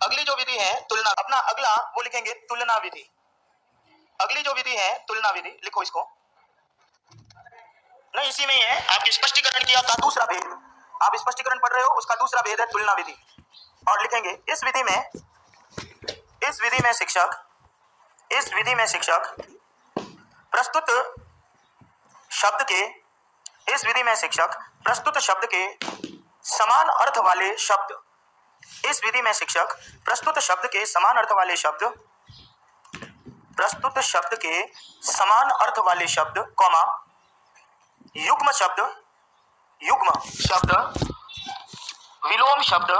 अगली जो विधि है तुलना, अपना अगला वो लिखेंगे तुलना विधि। अगली जो विधि है तुलना विधि, लिखो इसको, नहीं इसी में ही है, आपके स्पष्टीकरण किया था दूसरा भेद, आप स्पष्टीकरण पढ़ रहे हो उसका दूसरा भेद है तुलना विधि। और लिखेंगे इस विधि में शिक्षक प्रस्तुत शब्द के, इस विधि में शिक्षक प्रस्तुत शब्द के समान अर्थ वाले शब्द, इस विधि में शिक्षक प्रस्तुत शब्द के समान अर्थ वाले शब्द, प्रस्तुत शब्द के समान अर्थ वाले शब्द, कॉमा युग्म शब्द, विलोम शब्द,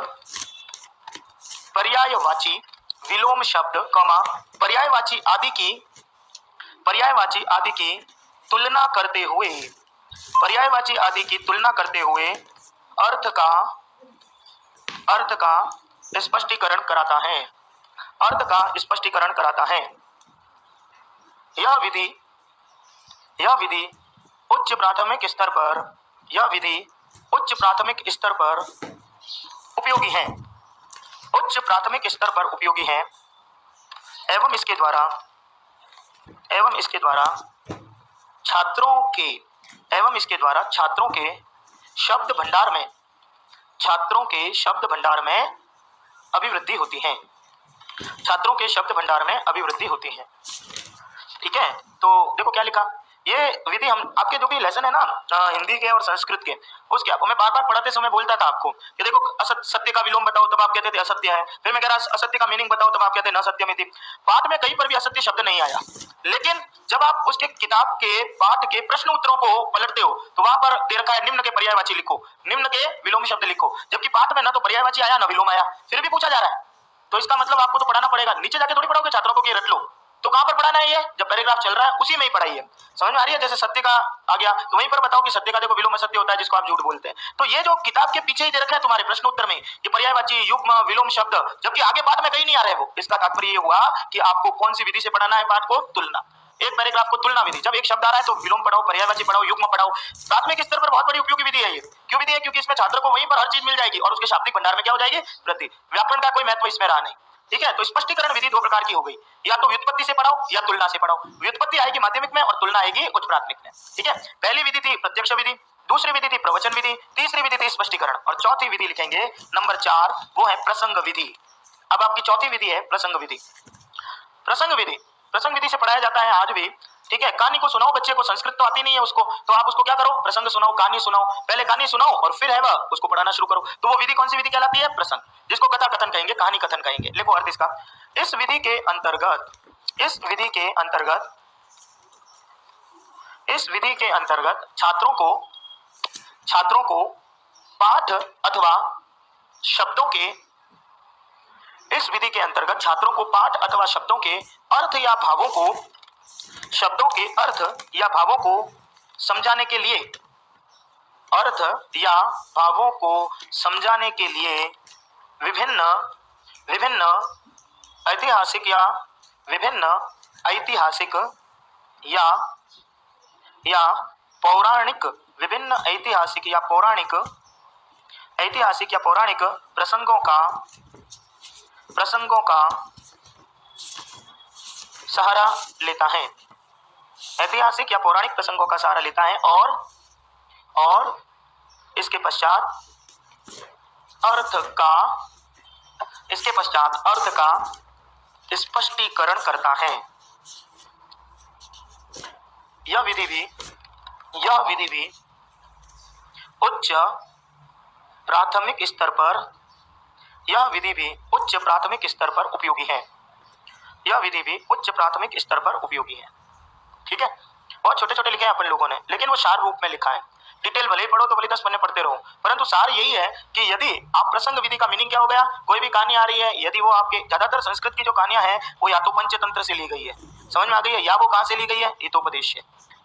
पर्यायवाची विलोम शब्द, कॉमा पर्यायवाची आदि की तुलना करते हुए, पर्यायवाची आदि की तुलना करते हुए अर्थ का स्पष्टीकरण कराता है, अर्थ का स्पष्टीकरण कराता है। यह विधि उच्च प्राथमिक स्तर पर, यह विधि उच्च प्राथमिक स्तर पर उपयोगी है, उच्च प्राथमिक स्तर पर उपयोगी है एवं इसके द्वारा छात्रों के शब्द भंडार में अभिवृद्धि होती है, छात्रों के शब्द भंडार में अभिवृद्धि होती है। ठीक है, तो देखो क्या लिखा, ये विधि हम आपके जो भी लेसन है ना हिंदी के और संस्कृत के, उसके आपको मैं बार बार पढ़ाते समय बोलता था आपको कि देखो सत्य का विलोम बताओ तब आप कहते थे असत्य है, फिर मैं कह रहा असत्य का मीनिंग बताओ तब आप कहते न सत्यमिति। पाठ में कहीं पर भी असत्य शब्द नहीं आया, लेकिन जब आप उसके किताब के पाठ के प्रश्न उत्तरों को पलटते हो तो वहां पर दे रखा है निम्न के पर्यायवाची लिखो, निम्न के विलोम शब्द लिखो, जबकि पाठ में ना तो पर्यायवाची आया ना विलोम आया, फिर भी पूछा जा रहा है। तो इसका मतलब आपको तो पढ़ाना पड़ेगा, नीचे जाके थोड़ी पढ़ाओगे छात्रों को कि रट लो, तो कहां पर पढ़ाना है, ये जब पैराग्राफ चल रहा है उसी में ही पढ़ाइए। समझ में आ रही है, जैसे सत्य का आ गया तो वहीं पर बताओ कि सत्य का देखो विलोम असत्य होता है जिसको आप झूठ बोलते हैं। तो ये जो किताब के पीछे ही दे रखा है तुम्हारे प्रश्न उत्तर में कि पर्यायवाची युग्म विलोम शब्द, जबकि आगे पाठ में कहीं नहीं आ रहे वो, इसका तात्पर्य ये हुआ कि आपको कौन सी विधि से पढ़ाना है पाठ को, तुलना। एक पैराग्राफ को तुलना विधि, जब एक शब्द आ रहा है तो विलोम पढ़ाओ, पर्यायवाची पढ़ाओ, युग्म पढ़ाओ। प्राथमिक स्तर पर बहुत बड़ी उपयोगी विधि है ये। क्यों विधि है? क्योंकि इसमें छात्र को वहीं पर हर चीज मिल जाएगी और उसके शाब्दिक भंडार में क्या हो जाएगी, वृद्धि। व्याकरण का कोई महत्व इसमें रहा नहीं। ठीक है, तो स्पष्टीकरण विधि दो प्रकार की हो गई, या तो व्युत्पत्ति से पढ़ाओ या तुलना से पढ़ाओ। व्युत्पत्ति आएगी माध्यमिक में और तुलना आएगी उच्च प्राथमिक में। ठीक है, पहली विधि थी प्रत्यक्ष विधि, दूसरी विधि थी प्रवचन विधि, तीसरी विधि थी स्पष्टीकरण, और चौथी विधि लिखेंगे नंबर 4, वो है प्रसंग विधि। अब आपकी चौथी विधि है प्रसंग विधि। प्रसंग विधि से पढ़ाया जाता है आज भी। ठीक है, कहानी को सुनाओ बच्चे को, संस्कृत तो आती नहीं है उसको, तो आप उसको क्या करो, प्रसंग सुनाओ, कहानी सुनाओ, पहले कहानी सुनाओ और फिर है वह उसको पढ़ाना शुरू करो। तो वो विधि कौन सी विधि कहलाती है, प्रसंग, जिसको कथा कथन कहेंगे, कहानी कथन कहेंगे। देखो अर्थ इसका, इस विधि के अंतर्गत छात्रों को पाठ अथवा शब्दों के, इस विधि के अंतर्गत छात्रों को पाठ अथवा शब्दों के अर्थ या भावों को समझाने के लिए, अर्थ या भावों को समझाने के लिए विभिन्न ऐतिहासिक या पौराणिक प्रसंगों का सहारा लेता है, ऐतिहासिक या पौराणिक प्रसंगों का सहारा लेता है और इसके पश्चात अर्थ का स्पष्टीकरण करता है। यह विधि भी उच्च प्राथमिक स्तर पर उपयोगी है। यह विधि भी उच्च प्राथमिक स्तर पर उपयोगी है। ठीक है, बहुत छोटे छोटे लिखे हैं अपन लोगों ने, लेकिन वो सार रूप में लिखा है। डिटेल भले ही पढ़ो तो भले 10 पन्ने पढ़ते रहो, परंतु सार यही है कि यदि आप प्रसंग विधि का मीनिंग क्या हो गया, कोई भी कहानी आ रही है, यदि वो आपके ज्यादातर संस्कृत की जो कहानियां हैं वो या तो पंचतंत्र से ली गई है, समझ में आ गई है, या वो कहां से ली गई है, हितोपदेश से।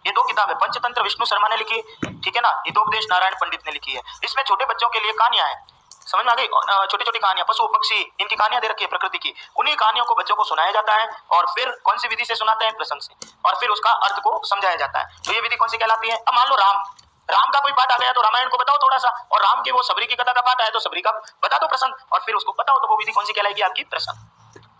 ये दो किताब है, पंचतंत्र विष्णु शर्मा ने लिखी, ठीक है ना, हितोपदेश नारायण पंडित ने लिखी है। इसमें छोटे बच्चों के लिए कहानियां हैं, समझ में आ गई, छोटी छोटी कहानियां, पशु पक्षी, इनकी कहानियां दे रखी है प्रकृति की, उन्हीं कहानियों को बच्चों को सुनाया जाता है और फिर कौन सी विधि से सुनाते हैं, प्रसंग से, और फिर उसका अर्थ को समझाया जाता है। तो ये विधि कौन सी कहलाती है। अब मान लो राम, राम का कोई पाठ आ गया तो रामायण को बताओ थोड़ा सा, और राम के वो सबरी की कथा का पाठ आया तो सबरी का बता दो प्रसंग, और फिर उसको बताओ, तो वो विधि कौन सी कहलाएगी आपकी? प्रसंग।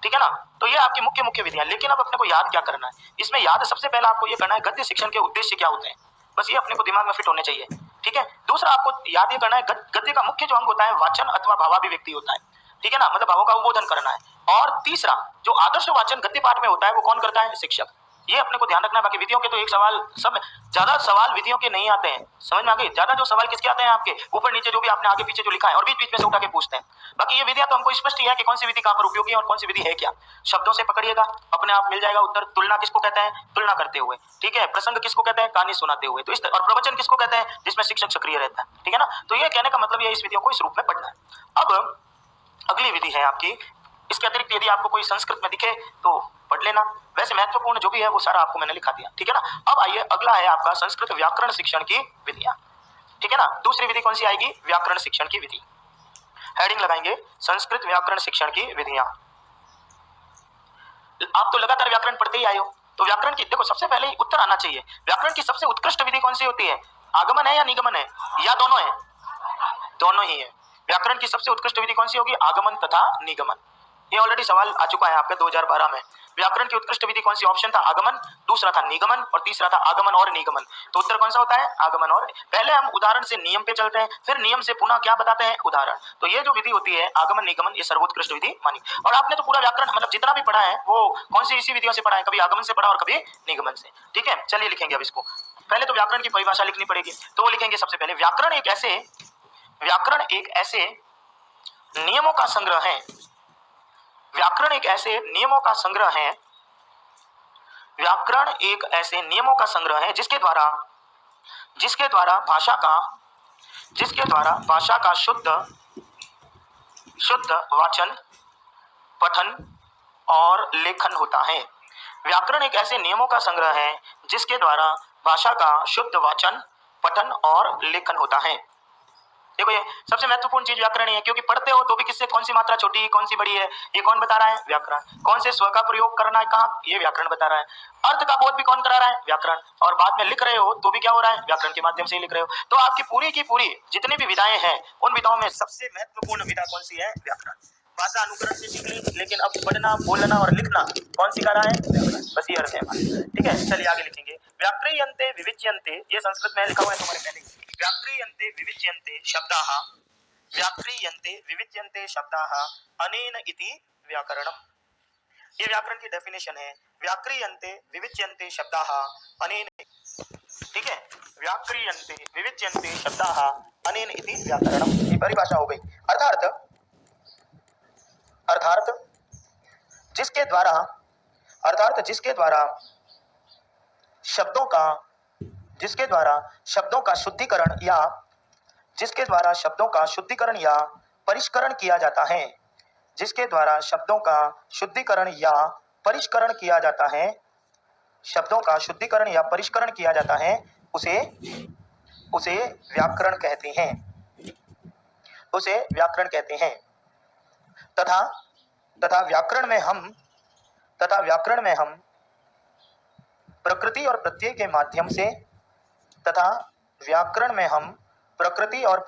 ठीक है ना? तो ये आपकी मुख्य मुख्य विधियां। लेकिन अब अपने को याद क्या करना है इसमें? याद सबसे पहला आपको ये करना है गद्य शिक्षण के उद्देश्य क्या होते हैं, बस ये अपने को दिमाग में फिट होने चाहिए। ठीक है। दूसरा आपको याद ये करना है गद्य का मुख्य जो अंग होता है वाचन अथवा भावाभिव्यक्ति होता है। ठीक है ना? मतलब भावों का उद्बोधन करना है। और तीसरा जो आदर्श वाचन गद्य पाठ में होता है वो कौन करता है? शिक्षक। ये अपने को ध्यान रखना है। बाकी विधियों के तो एक सवाल, सब ज्यादा सवाल विधियों के नहीं आते हैं, समझ में आ गई? ज्यादा जो सवाल किसके आते हैं? आपके ऊपर नीचे जो भी आपने आगे पीछे जो लिखा है, और बीच बीच में से उठा के पूछते हैं। बाकी ये विधियां तो हमको स्पष्ट ही है कि कौन सी विधि कहां पर उपयोगी है और कौन सी विधि है क्या। शब्दों से पकड़िएगा, अपने आप मिल जाएगा उत्तर। तुलना किसको कहते हैं? तुलना करते हुए। ठीक है। प्रसंग किसको कहते हैं? कहानी सुनाते हुए। तो इस और प्रवचन किसको कहते हैं? जिसमें शिक्षक सक्रिय रहता है। ठीक है ना? तो ये कहने का मतलब ये इस विधियों को इस रूप में पढ़ना है। अब अगली विधि है आपकी, इसके अतिरिक्त यदि आपको कोई संस्कृत में दिखे तो पढ़ लेना, वैसे महत्वपूर्ण जो भी है वो सारा आपको मैंने लिखा दिया। ठीक है ना? अब आइए अगला है आपका संस्कृत व्याकरण शिक्षण की विधियां। ठीक है ना? दूसरी विधि कौन सी आएगी? व्याकरण शिक्षण की विधि। हेडिंग लगाएंगे संस्कृत व्याकरण शिक्षण की विधियां। आप तो लगातार व्याकरण पढ़ते ही आए हो, तो व्याकरण की देखो सबसे पहले उत्तर आना चाहिए। व्याकरण की सबसे उत्कृष्ट विधि कौन सी होती है? आगमन है या निगमन है, या दोनों है? दोनों ही है। व्याकरण की सबसे उत्कृष्ट विधि कौन सी होगी? आगमन तथा निगमन। ये ऑलरेडी सवाल आ चुका है आपका 2012 में। व्याकरण की उत्कृष्ट विधि कौन सी? ऑप्शन था आगमन, दूसरा था निगमन, और तीसरा था आगमन और निगमन। तो उत्तर कौन सा होता है? आगमन और। पहले हम उदाहरण से नियम पे चलते हैं, फिर नियम से पुनः क्या बताते हैं? उदाहरण। तो ये जो विधि होती है आगमन निगमन, ये सर्वोत्कृष्ट विधि मानी। और आपने तो पूरा व्याकरण मतलब जितना भी पढ़ा है वो कौन सी इसी विधियों से पढ़ा है, कभी आगमन से पढ़ा और कभी निगमन से। ठीक है। चलिए लिखेंगे अब इसको। पहले तो व्याकरण की परिभाषा लिखनी पड़ेगी, तो वो लिखेंगे सबसे पहले व्याकरण एक ऐसे नियमों का संग्रह है। व्याकरण एक ऐसे नियमों का संग्रह है। व्याकरण एक ऐसे नियमों का संग्रह है जिसके द्वारा भाषा का शुद्ध वाचन, पठन और लेखन होता है। व्याकरण एक ऐसे नियमों का संग्रह है जिसके द्वारा भाषा का शुद्ध वाचन, पठन और लेखन होता है। देखो ये सबसे महत्वपूर्ण चीज व्याकरण है, क्योंकि पढ़ते हो तो भी किससे कौन सी मात्रा छोटी है कौन सी बड़ी है ये कौन बता रहा है? व्याकरण। कौन से स्वर का प्रयोग करना है कहाँ, ये व्याकरण बता रहा है। अर्थ का बोध भी कौन करा रहा है? व्याकरण। और बाद में लिख रहे हो तो भी क्या हो रहा है? व्याकरण के माध्यम से ही लिख रहे हो। तो आपकी पूरी की पूरी जितनी भी विधाएं हैं उन विधाओं में सबसे महत्वपूर्ण विधा कौन सी है? व्याकरण। भाषा अनुकरण से सीख ली, लेकिन अब पढ़ना बोलना और लिखना कौन सिखा रहा है? व्याकरण। बस ये अर्थ है हमारा। ठीक है। चलिए आगे लिखेंगे व्याक्रियन्ते विविच्यन्ते, ये संस्कृत में लिखा हुआ है तुम्हारे पहले। व्याक्रियन्ते विविच्यन्ते शब्दाः, व्याक्रियन्ते विविच्यन्ते शब्दाः अनेन इति व्याकरणम्। ये व्याकरण की डेफिनेशन है। व्याक्रियन्ते विविच्यन्ते शब्दाः अनेन। ठीक है। व्याक्रियन्ते विविच्यन्ते शब्दाः अनेन इति व्याकरणम्, ये परिभाषा हो गई। अर्थात जिसके द्वारा शब्दों का शुद्धिकरण या परिष्करण किया जाता है। जिसके द्वारा शब्दों का शुद्धिकरण या परिष्करण किया जाता है उसे व्याकरण कहते हैं। तथा व्याकरण में हम प्रकृति और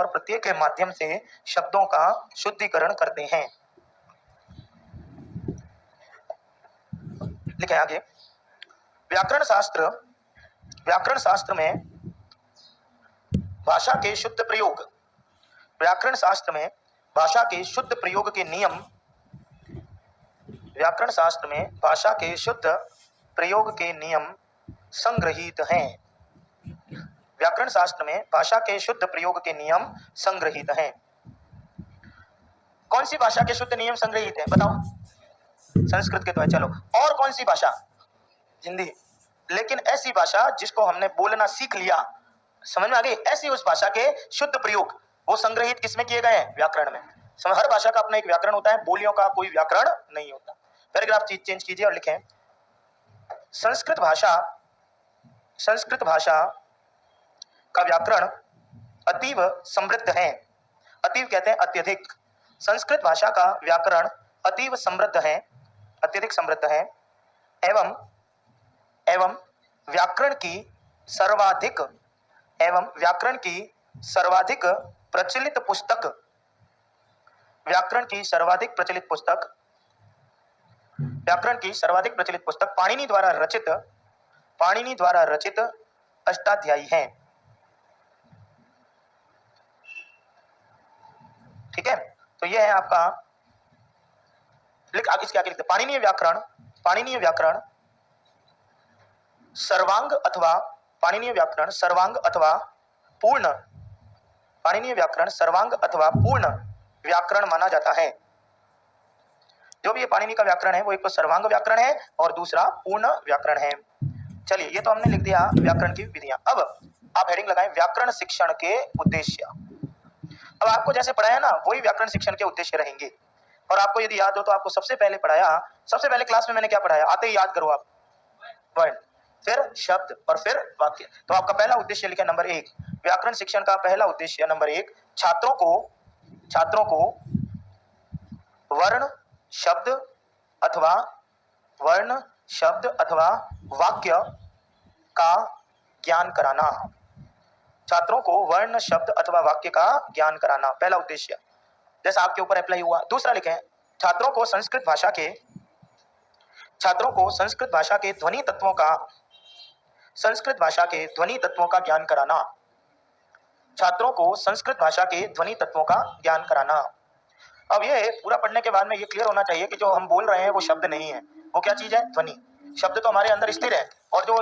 प्रत्यय के माध्यम से शब्दों का शुद्धिकरण करते हैं। लिखें आगे। व्याकरण शास्त्र में भाषा के शुद्ध प्रयोग के नियम संग्रहीत हैं। कौन सी भाषा के शुद्ध नियम संग्रहीत है? बताओ। संस्कृत के तो है। चलो, और कौन सी भाषा? हिंदी। लेकिन ऐसी भाषा जिसको हमने बोलना सीख लिया, समझ में आ गई? ऐसी उस भाषा के शुद्ध प्रयोग वो संग्रहित किसमें किए गए हैं? व्याकरण में। हर भाषा का अपना एक व्याकरण होता है, बोलियों का कोई व्याकरण नहीं होता। पैराग्राफ चेंज कीजिए और लिखें संस्कृत भाषा का व्याकरण अतीव समृद्ध है। अतीव कहते हैं अत्यधिक, संस्कृत भाषा का व्याकरण अतीव समृद्ध है, अत्यधिक समृद्ध है, एवं एवं व्याकरण की सर्वाधिक एवं व्याकरण की सर्वाधिक प्रचलित पुस्तक व्याकरण की सर्वाधिक प्रचलित पुस्तक व्याकरण की सर्वाधिक प्रचलित पुस्तक पाणिनि द्वारा रचित अष्टाध्यायी है। ठीक है, तो यह है आपका लिख, आगे इसके आगे लिखते पाणिनीय व्याकरण सर्वांग अथवा पूर्ण पाणिनीय व्याकरण सर्वांग अथवा पूर्ण व्याकरण माना जाता है। जो भी ये पाणिनि का व्याकरण है वो एक तो सर्वांग व्याकरण है और दूसरा पूर्ण व्याकरण है। चलिए, ये तो हमने लिख दिया व्याकरण की विधियां। अब आप हेडिंग लगाएं व्याकरण शिक्षण के उद्देश्य। अब आपको जैसे पढ़ाया ना वही व्याकरण शिक्षण के उद्देश्य रहेंगे। और आपको यदि याद हो तो आपको सबसे पहले क्लास में मैंने क्या पढ़ाया, आते ही याद करो आप, वर्ण, फिर शब्द और फिर वाक्य। तो आपका पहला उद्देश्य लिखा नंबर 1, व्याकरण शिक्षण का पहला उद्देश्य नंबर 1, छात्रों को वर्ण शब्द अथवा वाक्य का ज्ञान कराना। छात्रों को वर्ण शब्द अथवा वाक्य का ज्ञान कराना, पहला उद्देश्य, जैसा आपके ऊपर अप्लाई हुआ। दूसरा लिखें छात्रों को संस्कृत भाषा के ध्वनि तत्वों का ज्ञान कराना। छात्रों को संस्कृत भाषा के ध्वनि तत्वों का ज्ञान कराना। अब ये पूरा पढ़ने के बाद में ये क्लियर होना चाहिए कि जो हम बोल रहे हैं वो शब्द नहीं है, वो क्या चीज है, ध्वनि। शब्द तो हमारे अंदर स्थिर है और जो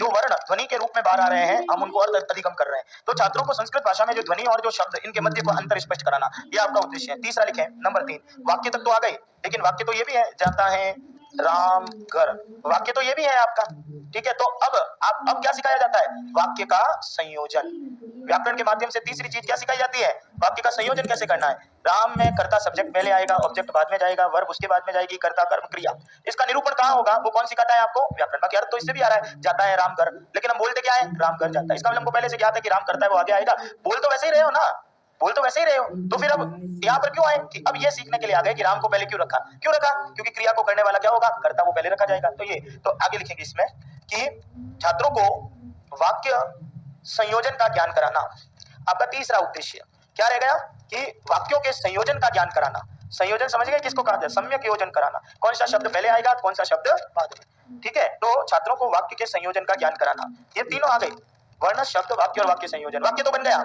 वर्ण ध्वनि के रूप में बाहर आ रहे हैं हम उनको अर्थ अधिगम कर रहे हैं। तो छात्रों को संस्कृत भाषा में जो ध्वनि और जो शब्द इनके मध्य को अंतर स्पष्ट कराना, ये आपका उद्देश्य है। तीसरा लिखें नंबर 3, वाक्य तक तो आ गए, लेकिन वाक्य तो ये भी है, जाता है राम घर, वाक्य तो ये भी है आपका। ठीक है, तो अब क्या सिखाया जाता है, वाक्य का संयोजन। व्याकरण के माध्यम से तीसरी चीज क्या सिखाई जाती है, वाक्य का संयोजन कैसे करना है। राम में कर्ता सब्जेक्ट पहले आएगा, ऑब्जेक्ट बाद में जाएगा, वर्ब उसके बाद में जाएगी, कर्ता कर्म क्रिया। इसका निरूपण कहाँ होगा, वो कौन सिखाता है आपको, व्याकरण। बाकी अर्थ तो इससे भी आ रहा है, जाता है राम घर, लेकिन हम बोलते क्या है, राम घर जाता है। इसका मतलब हमको पहले से क्या था कि राम करता है वो आगे आएगा, बोल तो वैसे ही रहे हो ना, तो फिर अब यहाँ पर क्यों आए कि अब ये सीखने के लिए आ गए कि राम को पहले क्यों रखा, क्योंकि क्रिया को करने वाला क्या होगा, कर्ता, वो पहले रखा जाएगा। तो आगे लिखेंगे इसमें कि छात्रों को वाक्य संयोजन का ज्ञान कराना। आपका तीसरा उद्देश्य क्या रह गया कि वाक्यों के संयोजन का ज्ञान कराना। संयोजन समझ गए किसको कहा जाए, सम्यक योजन कराना, कौन सा शब्द पहले आएगा कौन सा शब्द बाद में। ठीक है, तो छात्रों को वाक्य के संयोजन का ज्ञान कराना। ये तीनों आ गए, वर्ण शब्द वाक्य और वाक्य संयोजन। वाक्य तो बन गया,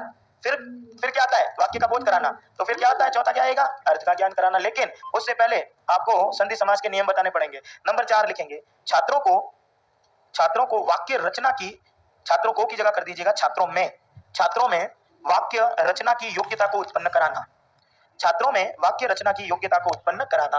फिर क्या आता है, वाक्य का बोध कराना। तो फिर क्या आता है, चौथा क्या आएगा, अर्थ का ज्ञान कराना। लेकिन उससे पहले आपको संधि समास के नियम बताने पड़ेंगे। नंबर 4 लिखेंगे छात्रों को वाक्य रचना की, छात्रों को की जगह कर दीजिएगा छात्रों में वाक्य रचना की योग्यता को उत्पन्न कराना। छात्रों में वाक्य रचना की योग्यता को उत्पन्न कराना,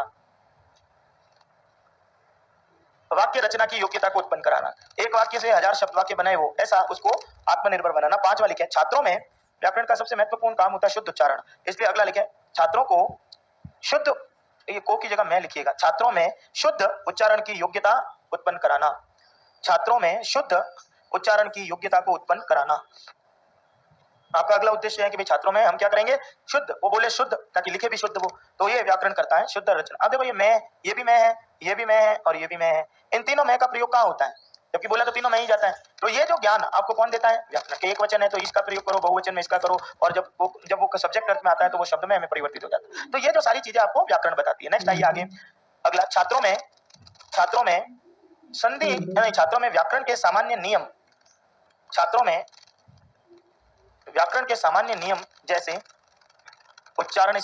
वाक्य रचना की योग्यता को उत्पन्न कराना। एक वाक्य से 1000 शब्द वाक्य बनाए वो, ऐसा उसको आत्मनिर्भर बनाना। 5वां लिखें छात्रों में व्याकरण का सबसे महत्वपूर्ण काम होता है शुद्ध उच्चारण, इसलिए अगला लिखें छात्रों को शुद्ध, ये को की जगह मैं लिखिएगा, छात्रों में शुद्ध उच्चारण की योग्यता उत्पन्न कराना। छात्रों में शुद्ध उच्चारण की योग्यता को उत्पन्न कराना। आपका अगला उद्देश्य है कि भाई छात्रों में हम क्या करेंगे, शुद्ध, वो बोले शुद्ध ताकि लिखे भी शुद्ध वो, तो ये व्याकरण करता है शुद्ध रचना। अब देखो ये मैं, ये भी मैं है, ये भी मैं है और ये भी मैं है, इन तीनों मैं का प्रयोग कहाँ होता है, जबकि बोला तो तीनों में ही जाता है। तो ये जो ज्ञान आपको कौन देता है, व्याकरण के एक वचन है तो इसका प्रयोग करो, बहुवचन में इसका करो, और जब वो सब्जेक्ट अर्थ में आता है तो वो शब्द में हमें परिवर्तित हो जाता है। तो ये जो सारी चीजें आपको व्याकरण बताती है। नेक्स्ट आइए आगे, अगला छात्रों में संधि नहीं, छात्रों में व्याकरण के सामान्य नियम, छात्रों में व्याकरण के सामान्य नियम जैसे उच्चारण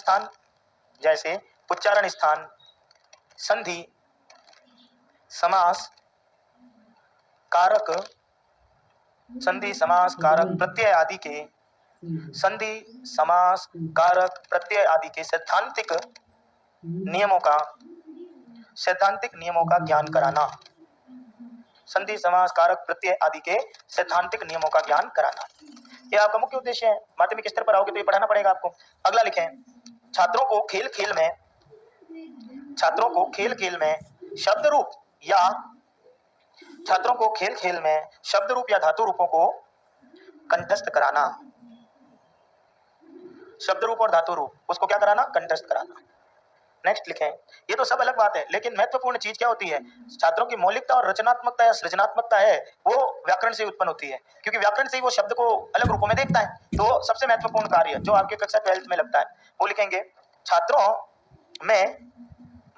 स्थान, संधि, समास, कारक, संधि समास कारक प्रत्यय आदि के, संधि समास कारक प्रत्यय आदि के सैद्धांतिक नियमों का ज्ञान कराना। संधि समास कारक प्रत्यय आदि के सैद्धांतिक नियमों का ज्ञान कराना, ये आपका मुख्य उद्देश्य है। माध्यमिक स्तर पर आओगे तो ये पढ़ाना पड़ेगा आपको। अगला लिखें छात्रों को खेल खेल में शब्द रूप या धातु रूपों को कंठस्थ कराना। शब्द रूप और धातु रूप, उसको क्या कराना, कंठस्थ कराना। नेक्स्ट लिखें, ये तो सब अलग बात है, लेकिन महत्वपूर्ण चीज क्या होती है, छात्रों की मौलिकता और रचनात्मकता या सृजनात्मकता है वो व्याकरण से उत्पन्न होती है, क्योंकि व्याकरण से ही वो शब्द को अलग रूपों में देखता है। तो सबसे महत्वपूर्ण कार्य जो आपके कक्षा 12th में लगता है वो लिखेंगे, छात्रों में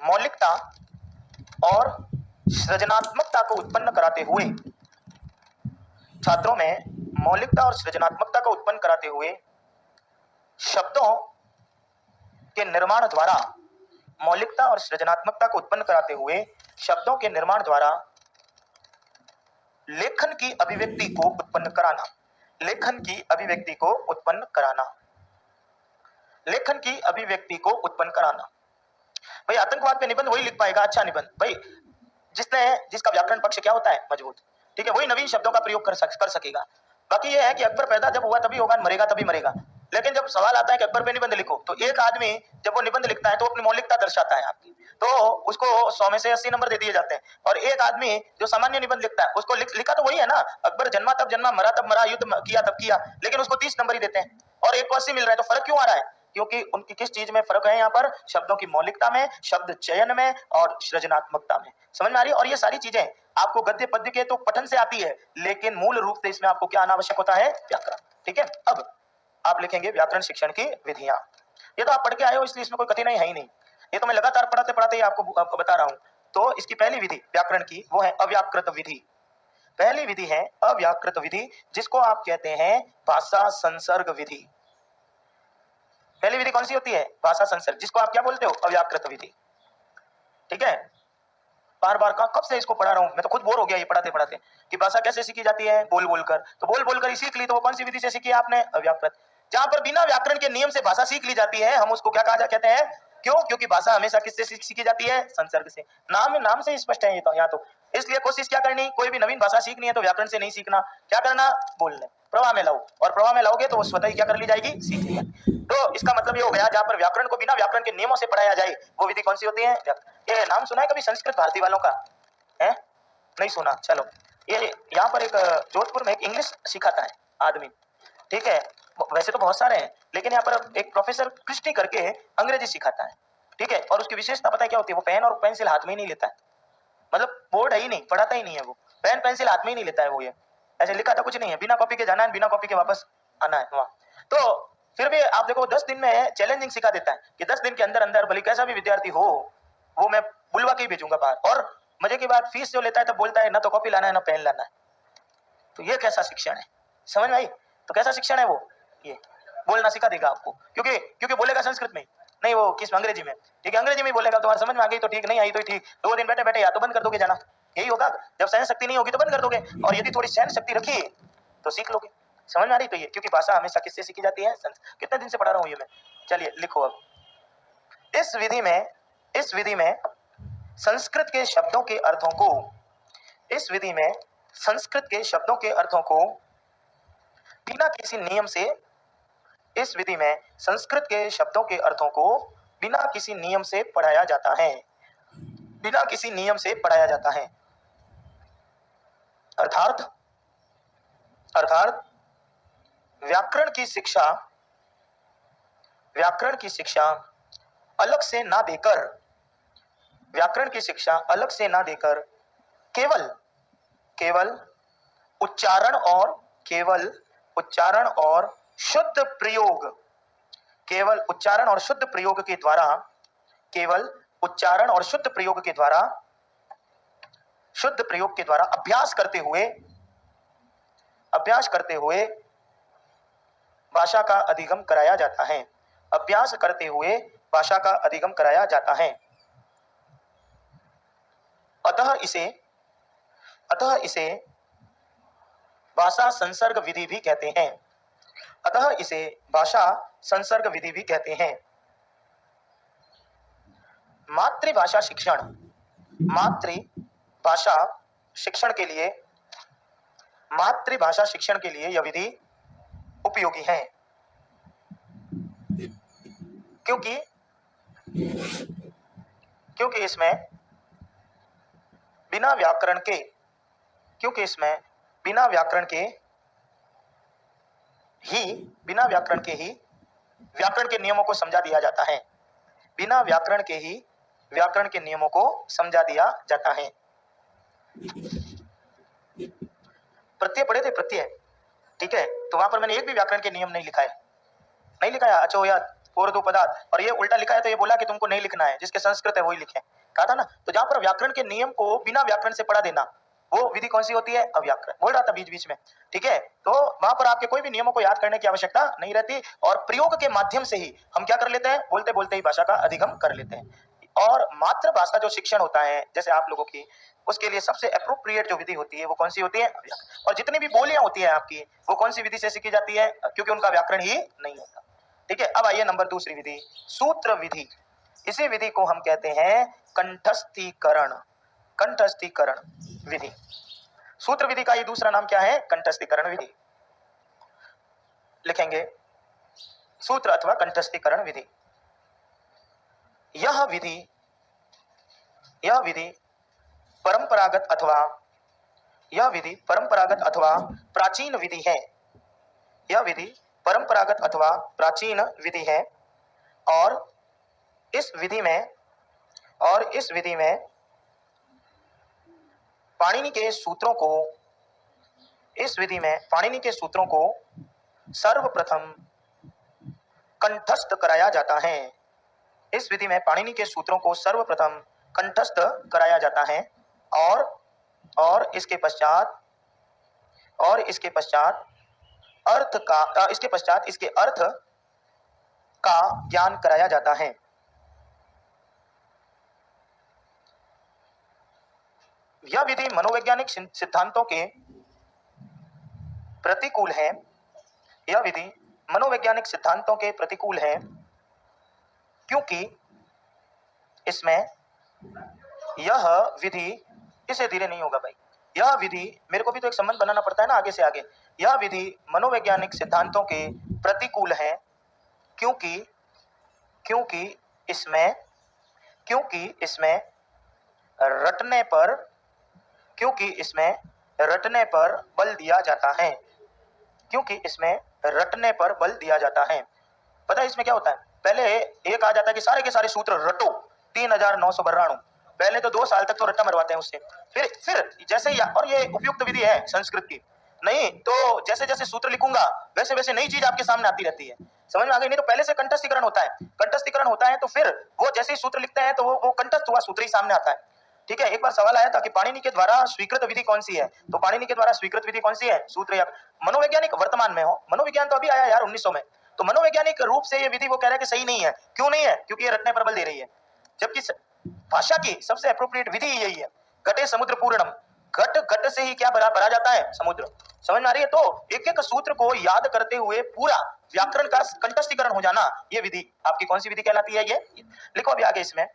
मौलिकता और सृजनात्मकता को उत्पन्न कराते हुए, छात्रों में मौलिकता और सृजनात्मकता को उत्पन्न कराते हुए शब्दों के निर्माण द्वारा, मौलिकता और सृजनात्मकता को उत्पन्न कराते हुए शब्दों के निर्माण द्वारा लेखन की अभिव्यक्ति को उत्पन्न कराना, लेखन की अभिव्यक्ति को उत्पन्न कराना, लेखन की अभिव्यक्ति को उत्पन्न कराना। भाई आतंकवाद पे निबंध वही लिख पाएगा अच्छा निबंध, भाई जिसका व्याकरण पक्ष क्या होता है, मजबूत, ठीक है, वही नवीन शब्दों का प्रयोग कर सकेगा। बाकी ये है कि अकबर पैदा जब हुआ तभी होगा, मरेगा तभी मरेगा। लेकिन जब सवाल आता है कि अकबर पे निबंध लिखो, तो एक आदमी जब वो निबंध लिखता है तो अपनी मौलिकता दर्शाता है आपकी, तो उसको 100 में से 80 नंबर दे दिए जाते हैं। और एक आदमी जो सामान्य निबंध लिखता है, उसको लिखा तो वही है ना, अकबर जन्मा तब जन्मा, मरा तब मरा, युद्ध किया तब किया, लेकिन उसको 30 नंबर ही देते हैं और एक को 80 मिल रहा है। तो फर्क क्यों आ रहा है, क्योंकि उनकी किस चीज में फर्क है, यहाँ पर शब्दों की मौलिकता में, शब्द चयन में और सृजनात्मकता में। समझ में आ रही है। और ये सारी चीजें आपको गद्य पद्य के तो पठन से आती है, लेकिन मूल रूप से इसमें आपको क्या आना आवश्यक होता है, व्याकरण। ठीक है, अब आप लिखेंगे व्याकरण शिक्षण की विधियां। ये तो आप पढ़ के आए हो, इसलिए इसमें कोई कठिनाई है ही नहीं, ये तो मैं लगातार पढ़ाते पढ़ाते ही आपको बता रहा हूं। तो इसकी पहली विधि व्याकरण की वो है अव्याकृत विधि। पहली विधि है अव्याकृत विधि, जिसको आप कहते हैं भाषा संसर्ग विधि। पहली विधि कौन सी होती है, भाषा संसर्ग, जिसको आप क्या बोलते हो, अव्याकृत विधि। ठीक है, बार बार कब से इसको पढ़ा रहा हूं, मैं तो खुद बोर हो गया ये पढ़ाते पढ़ाते, कि भाषा कैसे सीखी जाती है, बोल बोलकर। तो बोल बोलकर ही सीख ली, तो वो कौन सी विधि से सीखी आपने, अव्याकृत। जहां पर बिना व्याकरण के नियम से भाषा सीख ली जाती है, हम उसको क्या कहते हैं, क्यों, क्योंकि भाषा हमेशा किससे सीखी जाती है, संसर्ग से। नाम से स्पष्ट है ये तो, यहाँ तो। इसलिए कोशिश क्या करनी, कोई भी नवीन भाषा सीखनी है तो व्याकरण से नहीं सीखना, क्या करना, बोलने, प्रवाह में लाओ, और प्रवाह में लाओगे तो वो स्वतः ही क्या कर ली जाएगी, सीख ली जाएगी। तो इसका मतलब ये हो गया, जहां पर व्याकरण को बिना व्याकरण के नियमों से पढ़ाया जाए वो विधि कौन सी होती है, ये नाम सुना है कभी संस्कृत भारती वालों का, है, नहीं सुना, चलो। ये यहाँ पर एक जोधपुर में एक इंग्लिश सिखाता है आदमी, ठीक है, वैसे तो बहुत सारे हैं, लेकिन यहाँ पर एक प्रोफेसर क्रिस्टी करके अंग्रेजी सिखाता है, ठीक है। और उसकी विशेषता पता है क्या होती है, वो पेन और पेंसिल हाथ में ही नहीं लेता है, मतलब बोर्ड है ही नहीं, पढ़ाता ही नहीं है वो, पेन पेंसिल हाथ में ही नहीं लेता है वो, ये ऐसे लिखा था कुछ नहीं है, बिना कॉपी के जाना है, बिना कॉपी के वापस आना है वहाँ। तो फिर भी आप देखो 10 दिन में चैलेंजिंग सिखा देता है कि 10 दिन के अंदर अंदर भले कैसा भी विद्यार्थी हो वो मैं बुलवा के ही भेजूंगा बाहर। और मजे की बात, फीस जो लेता है तब बोलता है ना तो कॉपी लाना है ना पेन लाना है। तो ये कैसा शिक्षण है, समझ में आई। तो कैसा शिक्षण है वो, ये बोलना सिखा देगा आपको, क्योंकि बोलेगा संस्कृत में नहीं, वो किस अंग्रेजी में, ठीक है, अंग्रेजी में बोलेगा, तुम्हारा समझ में आ गई तो ठीक, नहीं आई तो ठीक। 2 दिन बैठे बैठे या तो बंद कर दोगे जाना, यही होगा। जब सहन शक्ति नहीं होगी तो बंद कर दोगे, और यदि थोड़ी सहन शक्ति रखी तो सीख लोगे। समझ में आ रही। तो ये क्योंकि भाषा हमेशा किससे सीखी जाती है, कितने दिन से पढ़ा रहा हूँ ये मैं। चलिए लिखो अब, इस विधि में संस्कृत के शब्दों के अर्थों को, इस विधि में संस्कृत के शब्दों के अर्थों को बिना किसी नियम से, इस विधि में संस्कृत के शब्दों के अर्थों को बिना किसी नियम से पढ़ाया जाता है, बिना किसी नियम से पढ़ाया जाता है। अर्थात व्याकरण की शिक्षा अलग से ना देकर, व्याकरण की शिक्षा अलग से ना देकर केवल उच्चारण और शुद्ध प्रयोग, केवल उच्चारण और शुद्ध प्रयोग के द्वारा, केवल उच्चारण और शुद्ध प्रयोग के द्वारा, शुद्ध प्रयोग के द्वारा अभ्यास करते हुए भाषा का अधिगम कराया जाता है, अभ्यास करते हुए भाषा का अधिगम कराया जाता है। अतः इसे भाषा संसर्ग विधि भी कहते हैं, अतः इसे भाषा संसर्ग विधि भी कहते हैं। मातृभाषा शिक्षण के लिए यह विधि उपयोगी है, क्योंकि इसमें बिना व्याकरण के ही व्याकरण के नियमों को समझा दिया जाता है। बिना व्याकरण के ही व्याकरण के नियमों को समझा दिया जाता है। प्रत्यय पढ़े थे, प्रत्यय, ठीक है, तो वहां पर मैंने एक भी व्याकरण के नियम नहीं लिखा है, नहीं लिखा है अचो या और दो पदार्थ, और ये उल्टा लिखा है तो ये बोला कि तुमको नहीं लिखना है, जिसके संस्कृत है वही लिखे, कहा था ना। तो जहां पर व्याकरण के नियम को बिना व्याकरण से पढ़ा देना, वो विधि कौन सी होती है? अव्याकरण। बोल रहा था बीच बीच में, ठीक है। तो वहां पर आपके कोई भी नियमों को याद करने की आवश्यकता नहीं रहती, और प्रयोग के माध्यम से ही हम क्या कर लेते हैं? बोलते बोलते ही भाषा का अधिगम कर लेते हैं। और मातृभाषा जो शिक्षण होता है जैसे आप लोगों की, उसके लिए सबसे अप्रोप्रिएट जो विधि होती है वो कौन सी होती है? अव्याकरण। और जितनी भी बोलियां होती है आपकी, वो कौन सी विधि से सीखी जाती है? क्योंकि उनका व्याकरण ही नहीं होता, ठीक है। अब आइए नंबर दूसरी विधि, सूत्र विधि। इसी विधि को हम कहते हैं कंठस्थीकरण, कंठस्थीकरण विधि। सूत्र विधि का ये दूसरा नाम क्या है? कंठस्थीकरण विधि। लिखेंगे सूत्र अथवा कंठस्थीकरण विधि। यह विधि परंपरागत अथवा प्राचीन विधि है। यह विधि परंपरागत अथवा प्राचीन विधि है, और इस विधि में पाणिनि के सूत्रों को सर्वप्रथम कंठस्थ कराया जाता है। इस विधि में पाणिनि के सूत्रों को सर्वप्रथम कंठस्थ कराया जाता है, और इसके पश्चात इसके अर्थ का ज्ञान कराया जाता है। यह विधि मनोवैज्ञानिक सिद्धांतों के प्रतिकूल है। यह विधि मनोवैज्ञानिक सिद्धांतों के प्रतिकूल है, क्योंकि इसमें यह विधि, इसे धीरे नहीं होगा भाई, यह विधि, मेरे को भी तो एक संबंध बनाना पड़ता है ना आगे से आगे। यह विधि मनोवैज्ञानिक सिद्धांतों के प्रतिकूल है, क्योंकि इसमें रटने पर बल दिया जाता है। पता है इसमें क्या होता है? पहले एक आ जाता है कि सारे के सारे सूत्र रटो, 3992। पहले तो 2 साल तक तो रट्टा मरवाते हैं उससे, फिर जैसे ही, और ये उपयुक्त विधि है संस्कृत की, नहीं तो जैसे जैसे सूत्र लिखूंगा वैसे वैसे नई चीज आपके सामने आती रहती है। समझ में आ गई? नहीं तो पहले से कंठस्थीकरण होता है, तो फिर वो जैसे ही सूत्र लिखते हैं तो वो कंठस्थ हुआ सूत्र ही सामने आता है, ठीक है। एक बार सवाल आया था कि पाणिनि के द्वारा स्वीकृत विधि कौन सी है, तो पाणिनि के द्वारा स्वीकृत विधि कौन सी है? सूत्र या मनोवैज्ञानिक वर्तमान में हो, मनोविज्ञान तो अभी आया यार 1900 में, तो मनोवैज्ञानिक रूप से ये विधि वो कह रहा है कि सही नहीं है। क्यों नहीं है? क्योंकि ये रटने पर बल दे रही है, जबकि भाषा की सबसे अप्रोप्रिएट विधि यही है। घटे समुद्र पूर्णम, घट से ही क्या भरा जाता है? समुद्र। समझ में आ रही है? तो एक एक सूत्र को याद करते हुए पूरा व्याकरण का कंठस्थीकरण हो जाना, ये विधि आपकी कौन सी विधि कहलाती है? ये लिखो अभी आगे इसमें।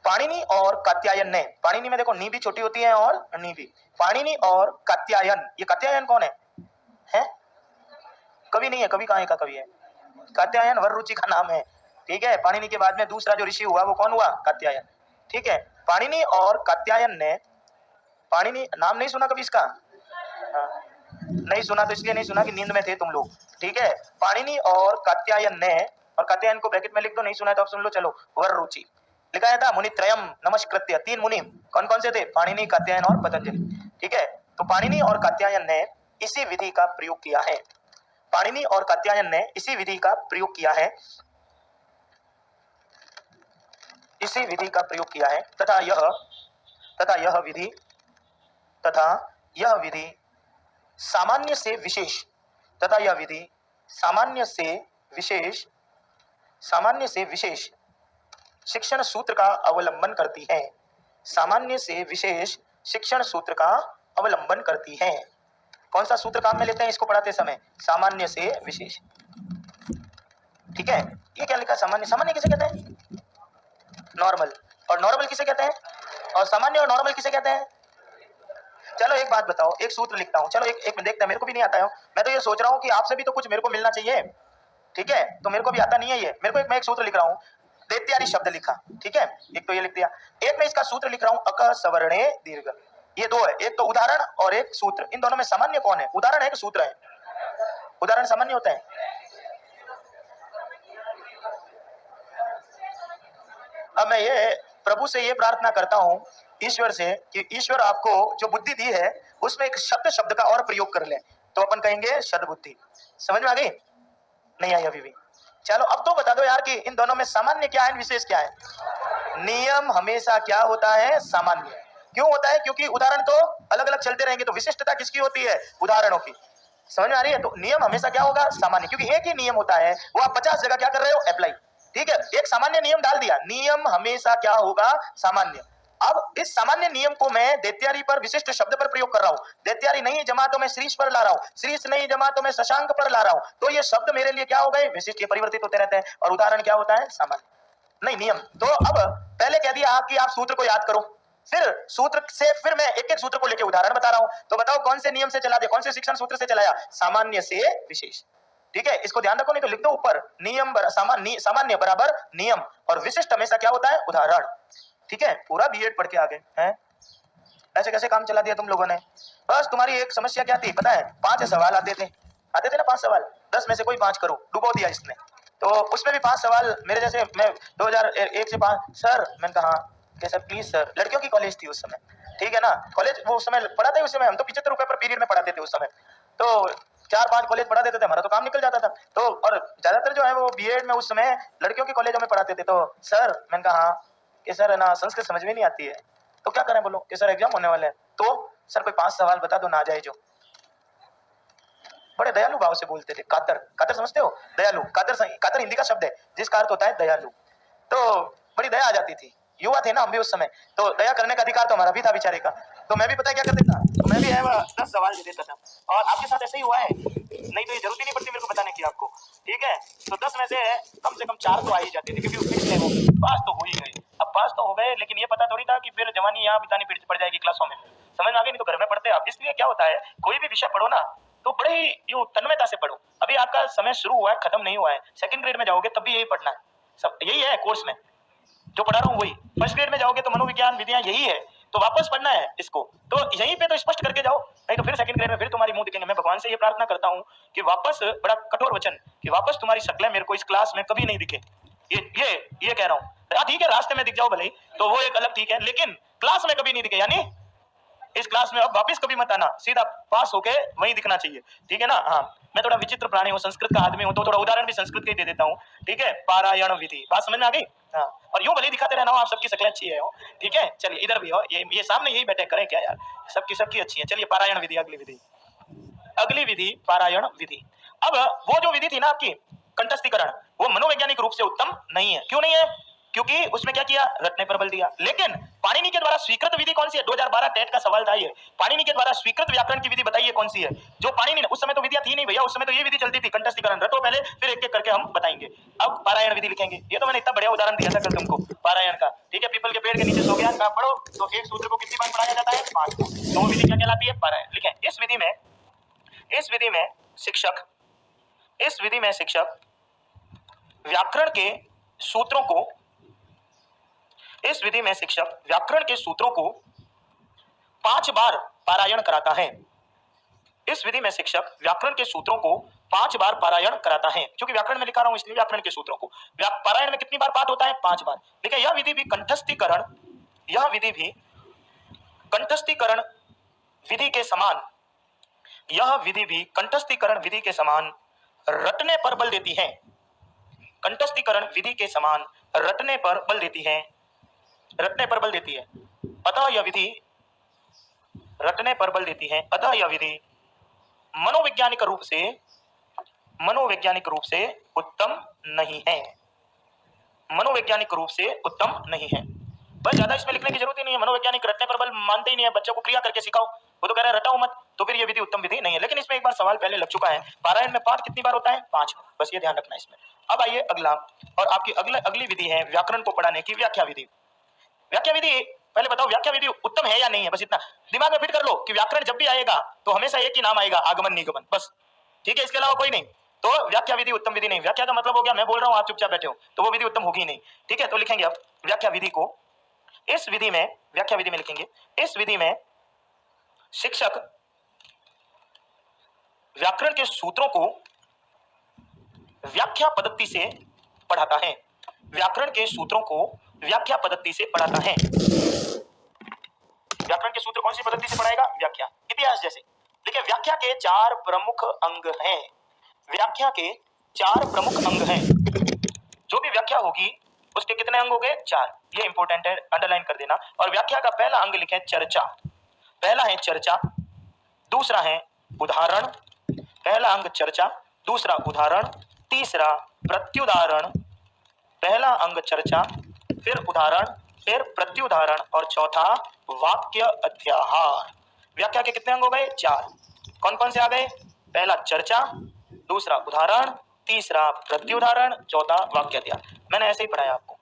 पाणिनि और कात्यायन ने, पाणिनि में देखो नी भी छोटी होती है और नी भी, पाणिनि और कात्यायन, ये कात्यायन कौन है? कवि नहीं है, कवि कहाँ का कवि है? कात्यायन वररुचि का नाम है, ठीक है। पाणिनि के बाद में दूसरा जो ऋषि हुआ वो कौन हुआ? कात्यायन, ठीक है। पाणिनि और कात्यायन ने, पाणिनि नाम नहीं सुना कभी इसका? नहीं सुना तो इसलिए नहीं सुना कि नींद में थे तुम लोग, ठीक है। पाणिनि और कात्यायन ने, और कात्यायन को ब्रैकेट में लिख दो, नहीं सुना तो आप सुन लो, चलो। वररुचि लिखा था, मुनित्रयम नमस्कृत्य, 3 मुनि कौन कौन से थे? पाणिनि, कात्यायन और पतंजलि, ठीक है। तो पाणिनि और कात्यायन ने इसी विधि का प्रयोग किया है, पाणिनि और कात्यायन ने इसी विधि का प्रयोग किया है, इसी विधि का प्रयोग किया है, तथा यह विधि सामान्य से विशेष शिक्षण सूत्र का अवलंबन करती है। सामान्य से विशेष शिक्षण सूत्र का अवलंबन करती है। कौन सा सूत्र काम में लेते हैं इसको पढ़ाते समय? सामान्य से विशेष, ठीक है। ये क्या लिखा? सामान्य किसे कहते हैं? नॉर्मल। और नॉर्मल किसे कहते हैं? और सामान्य और नॉर्मल किसे कहते हैं? चलो एक बात बताओ, एक सूत्र लिखता हूँ, चलो एक देखते हैं, मेरे को भी नहीं आता है, मैं तो ये सोच रहा हूँ कि आपसे भी तो कुछ मेरे को मिलना चाहिए, ठीक है। तो मेरे को भी आता नहीं है ये, मेरे को मैं एक सूत्र लिख रहा हूँ, दैत्यादि शब्द लिखा, ठीक है, एक तो ये लिख दिया। एक मैं इसका सूत्र लिख रहा हूँ, अक सवर्णे दीर्घ, ये 2 है, एक तो उदाहरण और एक सूत्र। इन दोनों में सामान्य कौन है? उदाहरण है कि सूत्र है? उदाहरण सामान्य होता है, अब मैं ये प्रभु से ये प्रार्थना करता हूँ, ईश्वर से, कि ईश्वर आपको जो बुद्धि दी है उसमें एक शब्द का और प्रयोग कर ले, तो अपन कहेंगे सद्बुद्धि। समझ में आ गई? नहीं आई अभी भी? चलो अब तो बता दो यार कि इन दोनों में सामान्य क्या है, विशेष क्या है? नियम हमेशा क्या होता है? सामान्य। क्यों होता है? क्योंकि उदाहरण तो अलग अलग चलते रहेंगे, तो विशिष्टता किसकी होती है? उदाहरणों की। समझ में आ रही है? तो नियम हमेशा क्या होगा? सामान्य। क्योंकि एक ही नियम होता है, वो आप 50 जगह क्या कर रहे हो? अप्लाई। ठीक है, एक सामान्य नियम डाल दिया, नियम हमेशा क्या होगा? सामान्य। अब इस सामान्य नियम को मैं दैत्यारी पर, विशिष्ट शब्द पर प्रयोग कर रहा हूं। दैत्यारी नहीं जमा तो मैं श्रीश पर ला रहा हूं, श्रीश नहीं जमा तो मैं शशांक पर ला रहा हूं। तो ये शब्द मेरे लिए क्या हो गए? विशिष्ट। ये परिवर्तित होते रहते हैं, और उदाहरण क्या होता है? सामान्य। नहीं नियम। तो अब पहले कह दिया कि आप सूत्र को याद करो, फिर सूत्र से फिर मैं एक एक सूत्र को लेकर उदाहरण बता रहा हूं। तो बताओ कौन से नियम से चला दिया? कौन से शिक्षण सूत्र से चलाया? सामान्य से विशेष। ठीक है, इसको ध्यान रखो, नहीं तो लिख दो ऊपर, नियम सामान्य बराबर नियम, और विशिष्ट हमेशा क्या होता है? उदाहरण। ठीक है, पूरा बीएड पढ़ के आ गए हैं। ऐसे कैसे काम चला दिया तुम लोगों ने? बस तुम्हारी एक समस्या क्या थी पता है? 5 सवाल आते थे ना, 5 सवाल, 10 में से कोई 5 करो, डुबो दिया इसने। तो उसमें भी 5 सवाल मेरे जैसे, मैं 2001 से 5 सर, मैंने कहा कि सर प्लीज सर, लड़कियों की कॉलेज थी उस समय, ठीक है ना, कॉलेज वो उस समय पढ़ाते, उस समय हम तो 75 रुपए पर पीरियड में पढ़ाते थे उस समय, तो 4-5 कॉलेज पढ़ा देते थे, हमारा तो काम निकल जाता था। तो और ज्यादातर जो है वो बीएड में उस समय लड़कियों की कॉलेजों में पढ़ाते थे। तो सर, मैंने कहा हाँ कि सर है ना, संस्कृत समझ में नहीं आती है, तो क्या करें बोलो? कि सर एग्जाम होने वाले हैं, तो सर कोई 5 सवाल बता दो ना जाए जो। बड़े दयालु भाव से बोलते थे। कातर, कातर समझते हो? दयालु। कातर हिंदी का शब्द है जिसका अर्थ होता है दयालु। तो बड़ी दया आ जाती थी, युवा थे ना हम भी उस समय, तो दया करने का अधिकार तो हमारा भी था बेचारे का। तो मैं भी पता है क्या कर देता, तो मैं भी है 10 सवाल दे देता था। और आपके साथ ऐसे ही हुआ है? नहीं तो ये जरूरत ही नहीं पड़ती मेरे को बताने की आपको। ठीक है, तो 10 में से कम 4 तो आ ही जाते थे, क्योंकि उसमें वो पास तो हो ही गए। अब पास तो हो गए, लेकिन ये पता थोड़ी था कि फिर जवानी यहाँ बितानी पड़ जाएगी क्लासों में। समझ में आ गई? नहीं तो घर में पढ़ते आप। इसलिए क्या होता है, कोई भी विषय पढ़ो ना तो बड़े ही यूं तन्मयता से पढ़ो। अभी आपका समय शुरू हुआ है, खत्म नहीं हुआ है। सेकंड ग्रेड में जाओगे तब भी यही पढ़ना है, सब यही है कोर्स में जो पढ़ा रहा हूँ वही। फर्स्ट ग्रेड में जाओगे तो मनोविज्ञान विधियां यही है, तो वापस पढ़ना है इसको, तो यहीं पे तो स्पष्ट करके जाओ, नहीं तो फिर सेकंड ग्रेड में फिर तुम्हारी मुंह दिखेंगे। मैं भगवान से ये प्रार्थना करता हूँ कि वापस, बड़ा कठोर वचन, कि वापस तुम्हारी शक्लें मेरे को इस क्लास में कभी नहीं दिखे। ये कह रहा हूँ। ठीक है, रास्ते में दिख जाओ भले ही, तो वो एक अलग ठीक है, लेकिन क्लास में कभी नहीं दिखे, यानी इस क्लास में अब वापस कभी मत आना, सीधा पास होके वहीं दिखना चाहिए। ठीक है ना? हाँ, मैं थोड़ा विचित्र प्राणी हूँ, संस्कृत का आदमी हूँ, तो थोड़ा उदाहरण भी संस्कृत के ही दे देता हूँ। ठीक है, पारायण विधि, बात समझ में आ गई? हाँ, और यूं भले दिखाते रहना हो, आप सबकी शक्लें अच्छी है हो। ठीक है, चलिए इधर भी हो, ये सामने यही बैठे, करें क्या यार, सबकी अच्छी है। चलिए पारायण विधि, अगली विधि पारायण विधि। अब वो जो विधि थी ना आपकी कंठस्थीकरण, वो मनोवैज्ञानिक रूप से उत्तम नहीं है। क्यों नहीं है? क्योंकि उसमें क्या किया? रटने पर बल दिया। लेकिन पाणिनि के द्वारा स्वीकृत विधि कौन सी है? 2012 टेट का सवाल था ये। पाणिनि के द्वारा स्वीकृत व्याकरण की विधि बताइए कौन सी है? जो पाणिनि ने, उस समय तो विधियां थी नहीं भैया, उस समय तो ये विधि चलती थी, कंठस्थीकरण। रटो पहले, फिर एक एक करके हम बताएंगे। अब पारायण विधि लिखेंगे। ये तो मैंने इतना बढ़िया उदाहरण दिया था कल तुमको पारायण का। ठीक है, पीपल के पेड़ के नीचे सो गया, कहा पढ़ो, तो एक सूत्र को कितनी बार पढ़ाया जाता है? 5 बार। तो वो विधि क्या कहलाती है? पारायण। लिखें, इस विधि में शिक्षक व्याकरण के सूत्रों को, इस विधि में शिक्षक व्याकरण के सूत्रों को 5 बार पारायण कराता है। इस विधि में शिक्षक व्याकरण के सूत्रों को 5 बार पारायण कराता है। क्योंकि व्याकरण में लिखा रहा हूं इसलिए व्याकरण के सूत्रों को। पारायण में कितनी बार पाठ होता है? 5 बार। देखिए, यह विधि भी कंठस्थीकरण विधि के समान, यह विधि भी कंठस्थीकरण विधि के समान रटने पर बल देती है। कंठस्थीकरण विधि के समान रटने पर बल देती है। अतः यह विधि रटने पर बल देती है। अतः यह विधि मनोवैज्ञानिक रूप से उत्तम नहीं है। मनोवैज्ञानिक रूप से उत्तम नहीं है। बस ज्यादा इसमें लिखने की जरूरत ही नहीं है। मनोवैज्ञानिक रटने पर बल मानते ही नहीं है, बच्चों को क्रिया करके सिखाओ। वो तो कह रहे हैं रटाओ मत, तो फिर ये विधि उत्तम विधि नहीं है। लेकिन इसमें एक बार सवाल पहले लग चुका है, पारायण में पाठ कितनी बार होता है? 5 बार। बस ये ध्यान रखना इसमें। अब आइए अगला, और आपकी अगली विधि है व्याकरण को पढ़ाने की व्याख्या विधि। व्याख्या विधि, पहले बताओ व्याख्या विधि उत्तम है या नहीं है? बस इतना दिमाग में फिट कर लो कि व्याकरण जब भी आएगा तो हमेशा एक ही नाम आएगा, आगमन निगमन, बस। ठीक है, इसके अलावा कोई नहीं। तो व्याख्या विधि उत्तम विधि नहीं। व्याख्या का मतलब हो गया मैं बोल रहा हूं, आप चुपचाप बैठे हो, तो वो विधि उत्तम होगी नहीं। ठीक है, तो लिखेंगे अब व्याख्या विधि को, इस विधि में, व्याख्या विधि में लिखेंगे, इस विधि में शिक्षक व्याकरण के सूत्रों को व्याख्या पद्धति से पढ़ाता है। व्याकरण के सूत्रों को व्याख्या पद्धति से पढ़ाता है। व्याकरण के सूत्र कौन सी पद्धति से पढ़ाएगा? व्याख्या। इतिहास जैसे देखिए, व्याख्या के 4 प्रमुख अंग हैं। व्याख्या के 4 प्रमुख अंग हैं। जो भी व्याख्या होगी उसके कितने अंग हो गए? 4। ये इंपॉर्टेंट है, अंडरलाइन कर देना। और व्याख्या का पहला अंग लिखे चर्चा। पहला है चर्चा, दूसरा है उदाहरण। पहला अंग चर्चा, दूसरा उदाहरण, तीसरा प्रत्युदाहरण। पहला अंग चर्चा, फिर उदाहरण, फिर प्रत्युदाहरण और चौथा वाक्य अध्याहार। व्याख्या के कितने अंग हो गए? 4। कौन कौन से आ गए? पहला चर्चा, दूसरा उदाहरण, तीसरा प्रत्युदाहरण, चौथा वाक्य अध्याहार। मैंने ऐसे ही पढ़ाया आपको।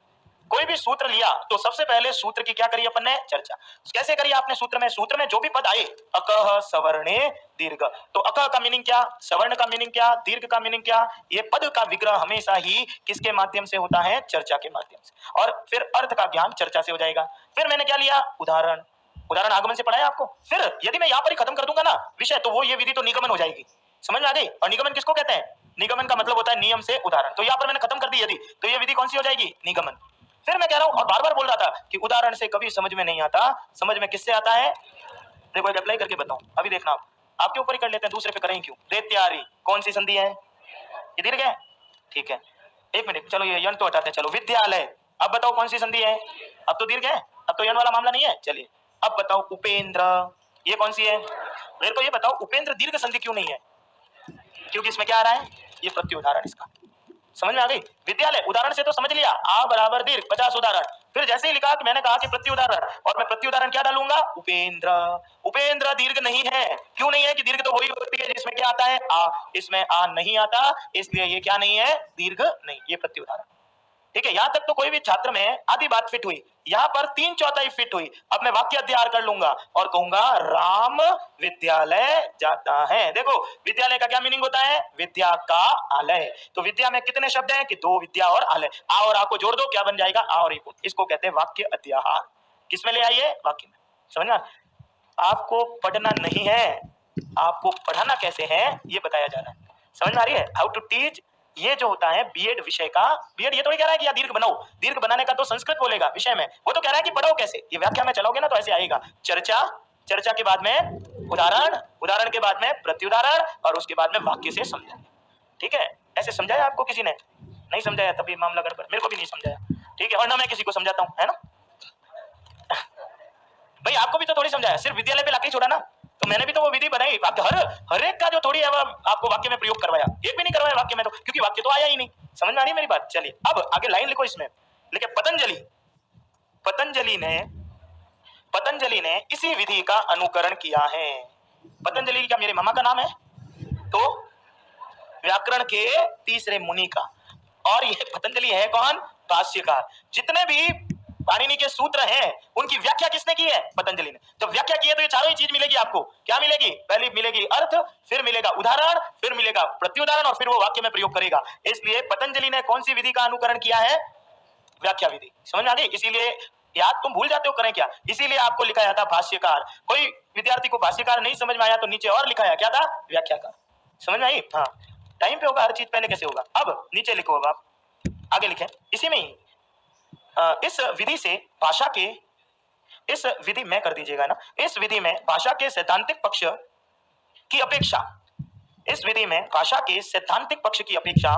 कोई भी सूत्र लिया तो सबसे पहले सूत्र की क्या करी अपन ने? चर्चा। कैसे करी आपने? सूत्र में जो भी पद आए, अकह सवर्णे दीर्घ, तो अकह का मीनिंग क्या, सवर्ण का मीनिंग क्या, दीर्घ का मीनिंग क्या, ये पद का विग्रह हमेशा ही किसके माध्यम से होता है? चर्चा के माध्यम से। और फिर अर्थ का ज्ञान चर्चा से हो जाएगा। फिर मैंने क्या लिया? उदाहरण। उदाहरण आगमन से पढ़ाया आपको। फिर यदि मैं यहाँ पर ही खत्म कर दूंगा ना विषय, तो वो ये विधि तो निगमन हो जाएगी। समझ में आ गई? और निगमन किसको कहते हैं? निगमन का मतलब होता है नियम से उदाहरण। तो यहाँ पर मैंने खत्म कर दी यदि, तो ये विधि कौन सी हो जाएगी? निगमन। फिर मैं कह रहा हूं और बार बार बोल रहा था कि उदाहरण से कभी समझ में नहीं आता, समझ में किससे आता है? देखो एक अप्लाई करके बताऊं, अभी देखना आप, आपके ऊपर ही कर लेते हैं, दूसरे पे करें क्यों? दैत्यारी कौन सी संधि है? ये दीर्घ है, ठीक है। एक मिनट, चलो ये यन तो हटाते हैं। चलो विद्यालय, अब बताओ कौन सी संधि है? अब तो दीर्घ है, अब तो यन वाला मामला नहीं है। चलिए अब बताओ उपेंद्र, ये कौन सी है? मेरे को ये बताओ उपेंद्र दीर्घ संधि क्यों नहीं है? क्योंकि इसमें क्या आ रहा है? ये प्रत्युदाहरण इसका। समझ में आ गई? विद्यालय उदाहरण से तो समझ लिया, आ बराबर दीर्घ 50 उदाहरण। फिर जैसे ही लिखा कि मैंने कहा कि प्रत्युदाहरण, और मैं प्रत्युदाहरण क्या डालूंगा? उपेंद्र। उपेंद्र दीर्घ नहीं है। क्यों नहीं है? कि दीर्घ तो वही होती है जिसमें क्या आता है? आ। इसमें आ नहीं आता, इसलिए ये क्या नहीं है? दीर्घ नहीं, ये प्रत्युदाहरण। ठीक है, यहां तक तो कोई भी छात्र में आधी बात फिट हुई। यहां पर 3/4 फिट हुई। अब मैं वाक्य अध्याहार कर लूंगा और कहूंगा राम विद्यालय जाता है। देखो विद्यालय का क्या मीनिंग होता है? विद्या का आलय। तो विद्या में कितने शब्द हैं? कि 2, विद्या और आलय। आ और आ को जोड़ दो, क्या बन जाएगा? आ और ई। इसको कहते हैं वाक्य अध्याहार। किसमें ले आइए? वाक्य में। समझना? आपको पढ़ना नहीं है, आपको पढ़ाना कैसे है ये बताया जा रहा है। समझ में आ रही है? How to teach. ये जो होता है बीएड विषय का, बीएड ये थोड़ी कह रहा है कि या दीर्घ बनाओ, दीर्घ बनाने का तो संस्कृत बोलेगा विषय में, वो तो कह रहा है कि पढ़ो कैसे। ये व्याख्या में चलोगे ना तो ऐसे आएगा, चर्चा, चर्चा के बाद में उदाहरण, उदाहरण के बाद में प्रत्युदाहरण और उसके बाद में वाक्य से समझाया। ठीक है, ऐसे समझाया आपको किसी ने? नहीं समझाया, तभी मामला गड़बड़। मेरे को भी नहीं समझाया, ठीक है, और ना मैं किसी को समझाता हूँ, है ना। भाई आपको भी तो थोड़ी समझाया, सिर्फ विद्यालय पे लाके छोड़ा ना। तो मैंने भी तो वो विधि बनाई, आपके हर एक का जो थोड़ी है वो आपको वाक्य में प्रयोग करवाया। एक भी नहीं करवाया वाक्य में, तो क्योंकि वाक्य तो आया ही नहीं। समझ में आ रही है मेरी बात? चलिए अब आगे लाइन लिखो इसमें। लिखे पतंजलि। पतंजलि ने इसी विधि का अनुकरण किया है। पतंजलि का मेरे मामा का नाम है, तो व्याकरण के तीसरे मुनि का। और ये पतंजलि है कौन? भाष्यकार। जितने भी पाणिनि के सूत्र हैं उनकी व्याख्या किसने की है? पतंजलि ने। जब व्याख्या की है तो ये चारों ही चीज मिलेगी आपको। क्या मिलेगी? पहले मिलेगी अर्थ, फिर मिलेगा उदाहरण, फिर मिलेगा प्रत्युदाहरण और फिर वो वाक्य में प्रयोग करेगा। इसलिए पतंजलि ने कौन सी विधि का अनुकरण किया है? व्याख्या विधि। समझ में आ गई? इसीलिए याद तुम भूल जाते हो, करें क्या? इसीलिए आपको लिखाया था भाष्यकार। कोई विद्यार्थी को भाष्यकार नहीं समझ में आया तो नीचे और लिखाया क्या था? व्याख्याकार। समझ में आई? हाँ, टाइम पे होगा हर चीज, पहले कैसे होगा। अब नीचे लिखो, अब आप आगे लिखें इसी में ही। इस विधि से भाषा के, इस विधि में कर दीजिएगा ना, इस विधि में भाषा के सैद्धांतिक पक्ष की अपेक्षा, इस विधि में भाषा के सैद्धांतिक पक्ष की अपेक्षा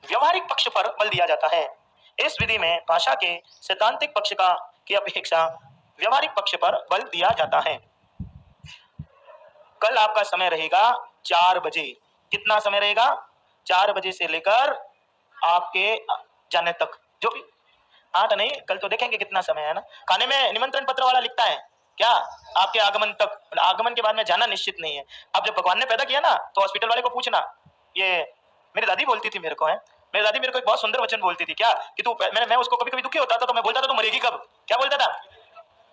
व्यवहारिक पक्ष पर बल दिया जाता है। इस विधि में भाषा के सैद्धांतिक पक्ष का की अपेक्षा व्यवहारिक पक्ष पर बल दिया जाता है। कल आपका समय रहेगा 4 बजे। कितना समय रहेगा? 4 बजे से लेकर आपके जाने तक, जो भी 8 नहीं, कल तो देखेंगे कितना समय है ना। खाने में निमंत्रण पत्र वाला लिखता है क्या? आपके आगमन तक, आगमन के बाद में जाना निश्चित नहीं है। अब जब भगवान ने पैदा किया ना तो हॉस्पिटल वाले को पूछना, ये मेरी दादी बोलती थी मेरे को, है मेरी दादी मेरे को एक बहुत सुंदर वचन बोलती थी, क्या कि तू, मैं उसको कभी कभी दुखी होता था तो मैं बोलता था तू मरेगी कब। क्या बोलता था?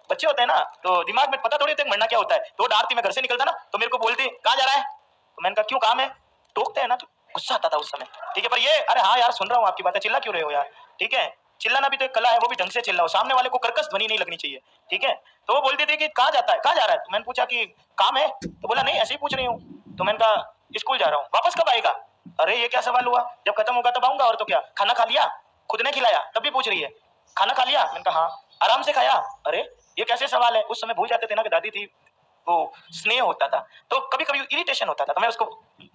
बच्चे होते हैं ना तो दिमाग में पता थोड़ी होता है मरना क्या होता है। तो डांटती, मैं घर से निकलता ना तो मेरे को बोलती कहाँ जा रहा है, तो मैंने कहा क्यों, काम है। टोकते हैं ना तो गुस्सा आता था उस समय, ठीक है। पर ये, अरे हाँ यार सुन रहा हूँ आपकी बातें, चिल्ला क्यों रहे हो यार, ठीक है। चिल्लाना भी तो एक कला है, वो भी ढंग से चिल्लाओ, सामने वाले को कर्कश ध्वनि नहीं लगनी चाहिए, ठीक है। तो वो बोलती थी कि कहाँ जाता है, कहाँ जा रहा है। तो मैंने पूछा कि काम है, तो बोला नहीं ऐसे ही पूछ रही हूँ। तो मैंने कहा स्कूल जा रहा हूँ। वापस कब आएगा? अरे ये क्या सवाल हुआ, जब खत्म होगा तब आऊंगा, और तो क्या। खाना खा लिया? खुद ने खिलाया तब भी पूछ रही है। खाना खा लिया? मैंने कहा हाँ। आराम से खाया? अरे ये कैसे सवाल है? उस समय भूल जाते थे ना कि दादी थी, वो स्नेह होता था, तो कभी कभी इरिटेशन होता था, तो मैं उसको,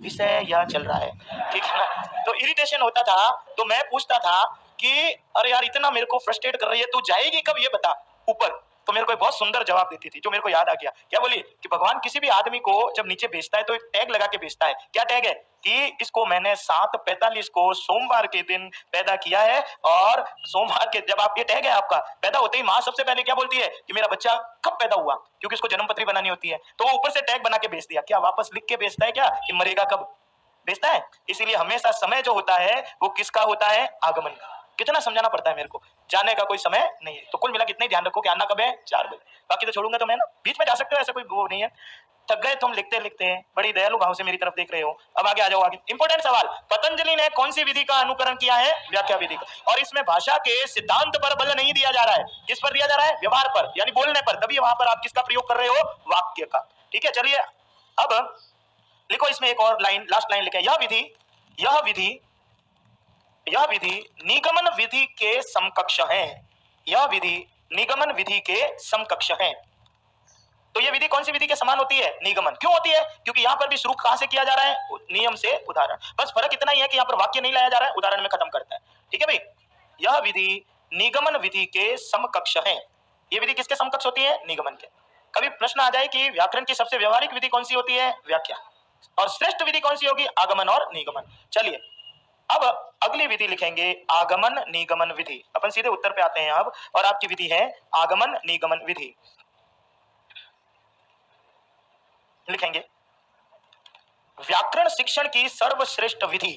विषय यह चल रहा है, ठीक है ना, तो इरिटेशन होता था, तो मैं पूछता था कि अरे यार इतना मेरे को फ्रस्ट्रेट कर रही है, तू जाएगी कब ये बता ऊपर। तो मेरे को एक बहुत सुंदर जवाब देती थी जो मेरे को याद आ गया। क्या बोली कि भगवान किसी भी आदमी को जब नीचे भेजता है तो एक टैग लगा के भेजता है। क्या टैग है? कि इसको मैंने 7:45 को सोमवार के दिन पैदा किया है, और सोमवार के, जब आप, ये टैग है आपका, पैदा होते ही माँ सबसे पहले क्या बोलती है कि मेरा बच्चा कब पैदा हुआ, क्योंकि उसको जन्म पत्री बनानी होती है, तो वो ऊपर से टैग बना के भेज दिया। क्या वापस लिख के भेजता है क्या कि मरेगा कब? भेजता है। इसीलिए हमेशा समय जो होता है वो किसका होता है? आगमन का। कितना समझाना पड़ता है मेरे को, जाने का कोई समय नहीं है। तो कुल मिला कितना ही ध्यान रखो कि आना कब है? 4 बजे। बाकी तो छोड़ूंगा तो मैं ना, बीच में जा सकते हो, ऐसा कोई वो नहीं है। थक गए तुम लिखते लिखते, बड़ी दयालु भाव से मेरी तरफ देख रहे हो। अब आगे आ जाओ। आगे इंपॉर्टेंट सवाल, पतंजलि ने कौन सी विधि का अनुकरण किया है? व्याख्या विधि का। और इसमें भाषा के सिद्धांत पर बल नहीं दिया जा रहा है। किस पर दिया जा रहा है? व्यवहार पर, यानी बोलने पर। तभी वहां पर आप किसका प्रयोग कर रहे हो? वाक्य का। ठीक है, चलिए अब लिखो इसमें एक और लाइन, लास्ट लाइन लिखे, यह विधि निगमन विधि के समकक्ष है। यह विधि निगमन विधि के समकक्ष है। तो ये विधि कौन सी विधि के समान होती है? निगमन। क्यों होती है? क्योंकि यहां पर भी शुरू कहां से किया जा रहा है? नियम से उदाहरण। बस फर्क इतना ही है कि यहां पर वाक्य नहीं लाया जा रहा है, उदाहरण में खत्म करता है। ठीक है भाई, यह विधि निगमन विधि के समकक्ष है। यह विधि किसके समकक्ष होती है? निगमन के। कभी प्रश्न आ जाए कि व्याकरण की सबसे व्यवहारिक विधि कौन सी होती है? व्याख्या। और श्रेष्ठ विधि कौन सी होगी? आगमन और निगमन। चलिए अब अगली विधि लिखेंगे, आगमन निगमन विधि। अपन सीधे उत्तर पे आते हैं अब, और आपकी विधि है आगमन निगमन विधि। लिखेंगे, व्याकरण शिक्षण की सर्वश्रेष्ठ विधि,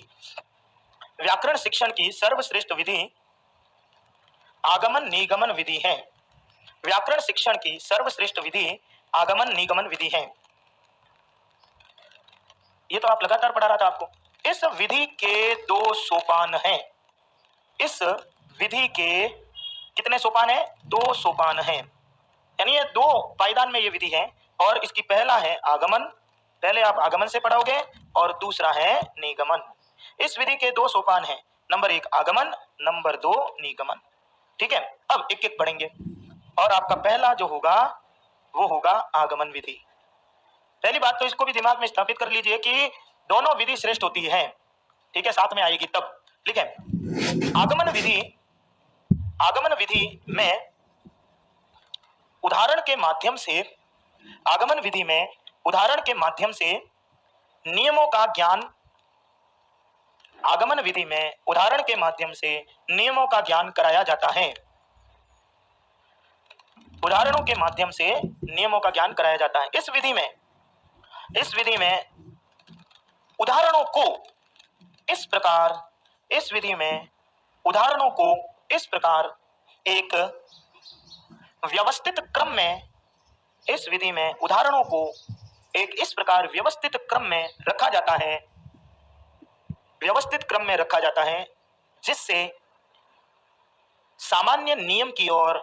व्याकरण शिक्षण की सर्वश्रेष्ठ विधि आगमन निगमन विधि है। व्याकरण शिक्षण की सर्वश्रेष्ठ विधि आगमन निगमन विधि है। ये तो आप लगातार पढ़ा रहा था आपको। इस विधि के 2 सोपान हैं। इस विधि के कितने सोपान है? 2 सोपान हैं, यानी ये 2 पायदान में ये विधि है। और इसकी पहला है आगमन, पहले आप आगमन से पढ़ोगे, और दूसरा है निगमन। इस विधि के 2 सोपान हैं, नंबर 1 आगमन, नंबर 2 निगमन। ठीक है, अब एक एक पढ़ेंगे, और आपका पहला जो होगा वो होगा आगमन विधि। पहली बात तो इसको भी दिमाग में स्थापित कर लीजिए कि दोनों विधि श्रेष्ठ होती है। ठीक है, साथ में आएगी तब। लिखें, आगमन विधि, आगमन विधि में उदाहरण के माध्यम से, आगमन विधि में उदाहरण के माध्यम से नियमों का ज्ञान, आगमन विधि में उदाहरण के माध्यम से नियमों का ज्ञान कराया जाता है। उदाहरणों के माध्यम से नियमों का ज्ञान कराया जाता है। इस विधि में उदाहरणों को इस प्रकार, इस विधि में उदाहरणों को इस प्रकार एक व्यवस्थित क्रम में, इस विधि में उदाहरणों को एक इस प्रकार व्यवस्थित क्रम में रखा जाता है, व्यवस्थित क्रम में रखा जाता है, जिससे सामान्य नियम की ओर,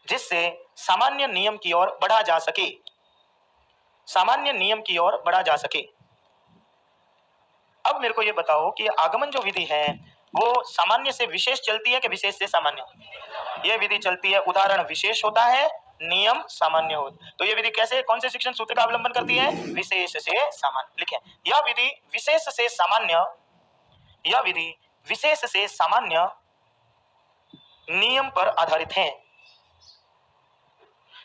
जिससे सामान्य नियम की ओर बढ़ा जा सके, सामान्य नियम की ओर बढ़ा जा सके। अब मेरे को यह बताओ कि आगमन जो विधि है वो सामान्य से विशेष चलती है कि विशेष से सामान्य? यह विधि चलती है, उदाहरण विशेष होता है, नियम सामान्य हो। तो यह विधि कैसे, कौन से शिक्षण सूत्र का अवलंबन करती है? विशेष से सामान्य। लिखें, यह विधि विशेष से सामान्य, यह विधि विशेष से सामान्य नियम पर आधारित है,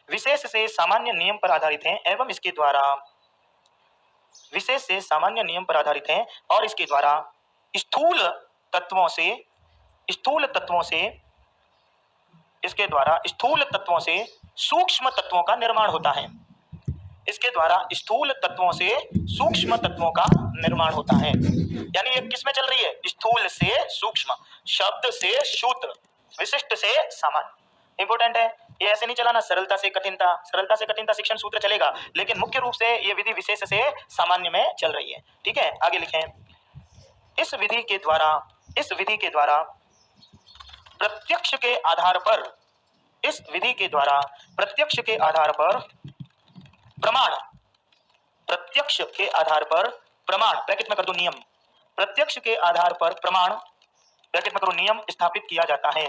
विशेष से सामान्य नियम पर आधारित है, एवं इसके द्वारा विशेष से सामान्य नियम पर आधारित है, और इसके द्वारा स्थूल तत्वों से, स्थूल तत्वों से, इसके द्वारा स्थूल तत्वों से सूक्ष्म तत्वों का निर्माण होता है। इसके द्वारा स्थूल तत्वों से सूक्ष्म तत्वों का निर्माण होता है। यानी ये किस में चल रही है? स्थूल से सूक्ष्म, शब्द से सूत्र, विशिष्ट से सामान्य। इंपॉर्टेंट है, ये ऐसे नहीं चलाना सरलता से कठिनता, सरलता से कठिनता शिक्षण सूत्र चलेगा, लेकिन मुख्य रूप से ये विधि विशेष से सामान्य में चल रही है। ठीक है, आगे लिखें, इस विधि के द्वारा, इस विधि के द्वारा प्रत्यक्ष के आधार पर, इस विधि के द्वारा प्रत्यक्ष के आधार पर प्रमाण, प्रत्यक्ष के आधार पर प्रमाण, ब्रैकेट में कर दो नियम, प्रत्यक्ष के आधार पर प्रमाण ब्रैकेट में करो, नियम स्थापित किया जाता है।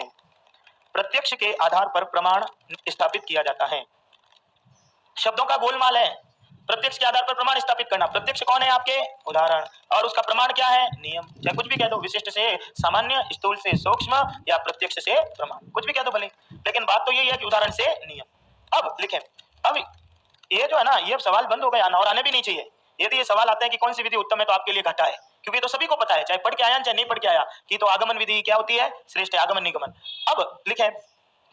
प्रत्यक्ष के आधार पर प्रमाण स्थापित किया जाता है। शब्दों का गोलमाल है। प्रत्यक्ष के आधार पर प्रमाण स्थापित करना। प्रत्यक्ष कौन है? आपके उदाहरण, और उसका प्रमाण क्या है? नियम। चाहे कुछ भी कह दो, विशिष्ट से सामान्य, स्थूल से सूक्ष्म, या प्रत्यक्ष से प्रमाण, कुछ भी कह दो भले, लेकिन बात तो यही है कि उदाहरण से नियम। अब लिखें, अब ये जो है ना, ये सवाल बंद हो गया ना, और आने भी नहीं चाहिए। यदि ये सवाल आता है कि कौन सी विधि उत्तम है, तो आपके लिए घाटा है, क्योंकि ये तो सभी को पता है, चाहे पढ़ के आया चाहे नहीं पढ़ के आया, कि तो आगमन विधि क्या होती है? श्रेष्ठ है, आगमन निगमन। अब लिखें,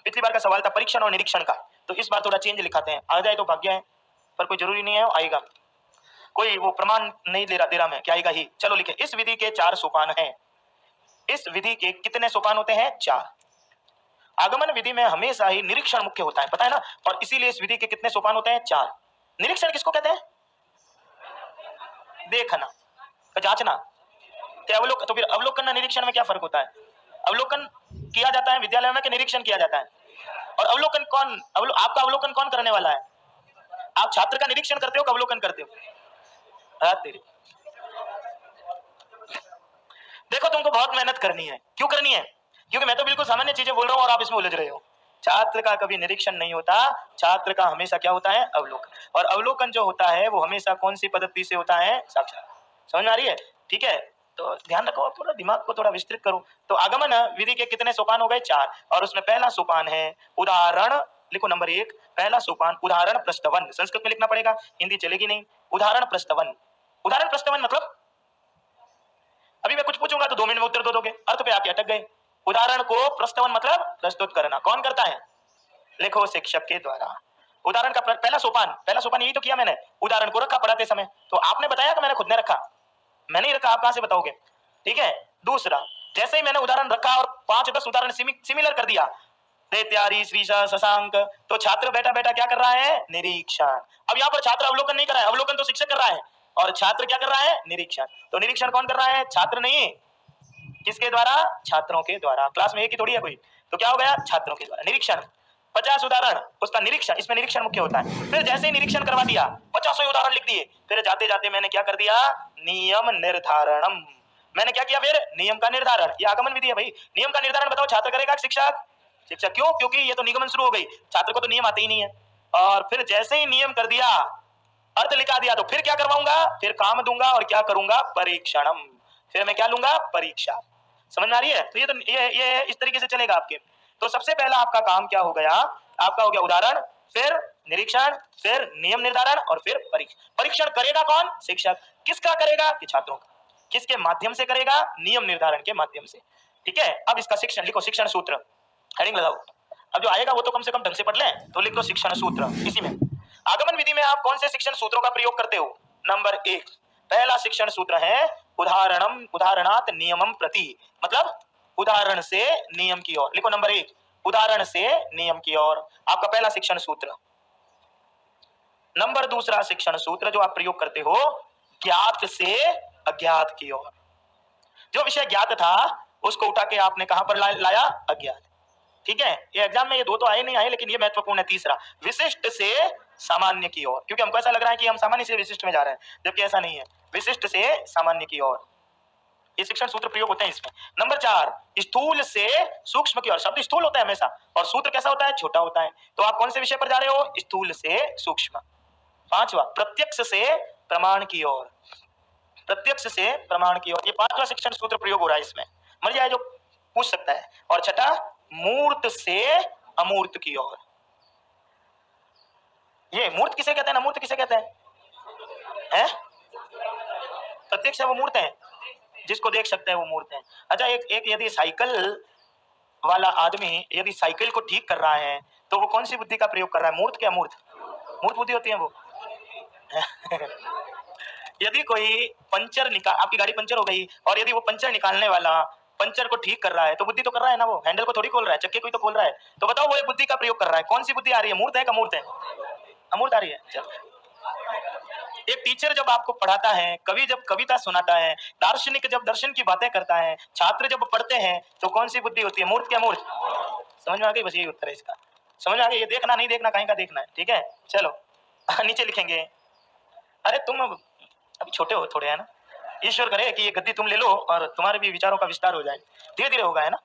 पिछली बार का सवाल था परीक्षण और निरीक्षण का, तो इस बार थोड़ा चेंज लिखाते हैं। आ जाए तो भाग्य है, पर कोई जरूरी नहीं है, आएगा। कोई वो प्रमाण नहीं दे रहा मैं, क्या आएगा ही। चलो लिखे, इस विधि के 4 सोपान हैं। इस विधि के कितने सोपान होते हैं? 4। आगमन विधि में हमेशा ही निरीक्षण मुख्य होता है, पता है ना, और इसीलिए इस विधि के कितने सोपान होते हैं? 4। निरीक्षण किसको कहते हैं? देखना, जांचना। तो फिर अवलोकन और निरीक्षण में क्या फर्क होता है? अवलोकन किया जाता है विद्यालय में कि निरीक्षण किया जाता है? और अवलोकन कौन, आपका अवलोकन कौन करने वाला है? आप छात्र का निरीक्षण करते हो कि अवलोकन करते हो? तेरी देखो, तुमको बहुत मेहनत करनी है। क्यों करनी है? क्योंकि मैं तो बिल्कुल सामान्य चीजें बोल रहा हूं और आप इसमें उलझ रहे हो। छात्र का कभी निरीक्षण नहीं होता, छात्र का हमेशा क्या होता है? अवलोकन। और अवलोकन जो होता है वो हमेशा कौन सी पद्धति से होता है? साक्षात। समझ में आ रही है? ठीक है, तो ध्यान रखो, थोड़ा दिमाग को थोड़ा विस्तृत करो। तो आगमन विधि के कितने सोपान हो गए? 4। और उसमें पहला सोपान है उदाहरण। लिखो नंबर 1, पहला सोपान उदाहरण प्रस्तवन। संस्कृत में लिखना पड़ेगा, हिंदी चलेगी नहीं। उदाहरण प्रस्तवन। उदाहरण प्रस्तवन मतलब, अभी मैं कुछ पूछूंगा तो 2 मिनट में उत्तर दो दोगे, अर्थ पे आके अटक गए। उदाहरण को प्रस्तवन मतलब प्रस्तुत करना। कौन करता है? लिखो, शिक्षक के द्वारा। उदाहरण का पहला सोपान यही तो किया मैंने, उदाहरण को रखा पढ़ाते समय। तो आपने बताया कि मैंने खुद ने रखा? मैंने ही रखा, आप कहां से बताओगे? ठीक है। दूसरा, जैसे ही मैंने उदाहरण रखा और 5-10 उदाहरण सिमिलर कर दिया, दैत्यारी, श्रीशा, शशांक, तो छात्र बैठा बैठा क्या कर रहा है? निरीक्षण। अब यहाँ पर छात्र अवलोकन नहीं कर रहा है, अवलोकन तो शिक्षक कर रहा है, और छात्र क्या कर रहा है? निरीक्षण। तो निरीक्षण कौन कर रहा है? छात्र नहीं। किसके द्वारा? छात्रों के द्वारा। क्लास में एक ही थोड़ी है कोई, तो क्या हो गया? छात्रों के द्वारा। निरीक्षण 50 उदाहरण, उसका निरीक्षण, इसमें निरीक्षण मुख्य होता है। फिर जैसे ही निरीक्षण करवा दिया, 50 उदाहरण लिख दिए, फिर जाते जाते मैंने क्या कर दिया? नियम निर्धारणम। मैंने क्या किया? फिर नियम का निर्धारण। ये आगमन विधि है भाई। नियम का निर्धारण बताओ, छात्र करेगा शिक्षक? शिक्षक। क्यों? क्योंकि ये तो निगमन शुरू हो गई, छात्र को तो नियम आते ही नहीं है। और फिर जैसे ही नियम कर दिया, अर्थ लिखा दिया, तो फिर क्या करवाऊंगा? फिर काम दूंगा, और क्या करूंगा? परीक्षणम। फिर मैं क्या लूंगा? परीक्षा। समझ में आ रही है? तो ये इस तरीके से चलेगा आपके। तो सबसे पहला आपका काम क्या हो गया? आपका हो गया उदाहरण, फिर निरीक्षण, फिर नियम निर्धारण, और फिर परीक्षण। परीक्षण करेगा कौन? शिक्षक। किसका करेगा? कि छात्रों का। किसके माध्यम से करेगा? नियम निर्धारण के माध्यम से। ठीक है। अब इसका शिक्षण लिखो, शिक्षण सूत्र, हेडिंग लगाओ। अब जो आएगा वो तो कम से कम ढंग से पढ़ लें, तो लिख दो शिक्षण सूत्र। इसी में आगमन विधि में आप कौन से शिक्षण सूत्रों का प्रयोग करते हो? नंबर 1, पहला शिक्षण सूत्र है उदाहरणम, उदाहरणात नियमम प्रति, मतलब उदाहरण से नियम की ओर। लिखो नंबर 1, उदाहरण से नियम की ओर, आपका पहला शिक्षण सूत्र। नंबर दूसरा शिक्षण सूत्र जो आप प्रयोग करते हो, ज्ञात से अज्ञात की ओर। जो विषय ज्ञात था उसको उठा के आपने कहां पर लाया? अज्ञात। ठीक है। ये एग्जाम में ये 2 तो आए नहीं आए, लेकिन ये महत्वपूर्ण है। तीसरा, विशिष्ट से सामान्य की ओर, क्योंकि हमको ऐसा लग रहा है कि हम सामान्य से विशिष्ट में जा रहे हैं, जबकि ऐसा नहीं है, विशिष्ट से सामान्य की ओर। ये शिक्षण सूत्र प्रयोग होते हैं इसमें। नंबर 4, स्थूल से सूक्ष्म की ओर। शब्द स्थूल होता है हमेशा, और सूत्र कैसा होता है? छोटा होता है। तो आप कौन से विषय पर जा रहे हो? स्थूल से सूक्ष्म। 5वां, प्रत्यक्ष से प्रमाण की ओर। प्रत्यक्ष से प्रमाण की ओर, ये 5वां शिक्षण सूत्र प्रयोग हो रहा है इसमें। मर जाए जो पूछ सकता है। और छठा, मूर्त से अमूर्त की ओर। ये मूर्त किसे कहते हैं? अमूर्त किसे कहते हैं? प्रत्यक्ष है वो मूर्त है, जिसको देख सकते हैं वो मूर्त है। अच्छा, एक यदि साइकिल वाला आदमी यदि साइकिल को ठीक कर रहा है, तो वो कौन सी बुद्धि का प्रयोग कर रहा है? मूर्त क्या अमूर्त? मूर्त बुद्धि होती है वो। यदि कोई पंचर निकाल, आपकी गाड़ी पंचर हो गई, और यदि वो पंचर निकालने वाला पंचर को ठीक कर रहा है, तो बुद्धि तो कर रहा है ना, वो हैंडल को थोड़ी खोल रहा है, चक्के को ही तो खोल रहा है। तो बताओ वो एक बुद्धि का प्रयोग कर रहा है। कौन सी बुद्धि आ रही है? मूर्त है का अमूर्त है? अमूर्त आ रही है। चलो, एक टीचर जब आपको पढ़ाता है, कवि जब कविता सुनाता है, दार्शनिक जब दर्शन की बातें करता है, छात्र जब पढ़ते हैं, तो कौन सी बुद्धि होती है? मूर्त क्या अमूर्त? समझ में आ गई? बस यही उत्तर है इसका। समझ में आ गई? ये देखना नहीं देखना, कहीं का देखना है। ठीक है, चलो नीचे लिखेंगे। अरे तुम अभी छोटे हो थोड़े, है ना? ईश्वर करे कि ये गद्दी तुम ले लो और तुम्हारे भी विचारों का विस्तार हो जाए। धीरे धीरे होगा, है ना।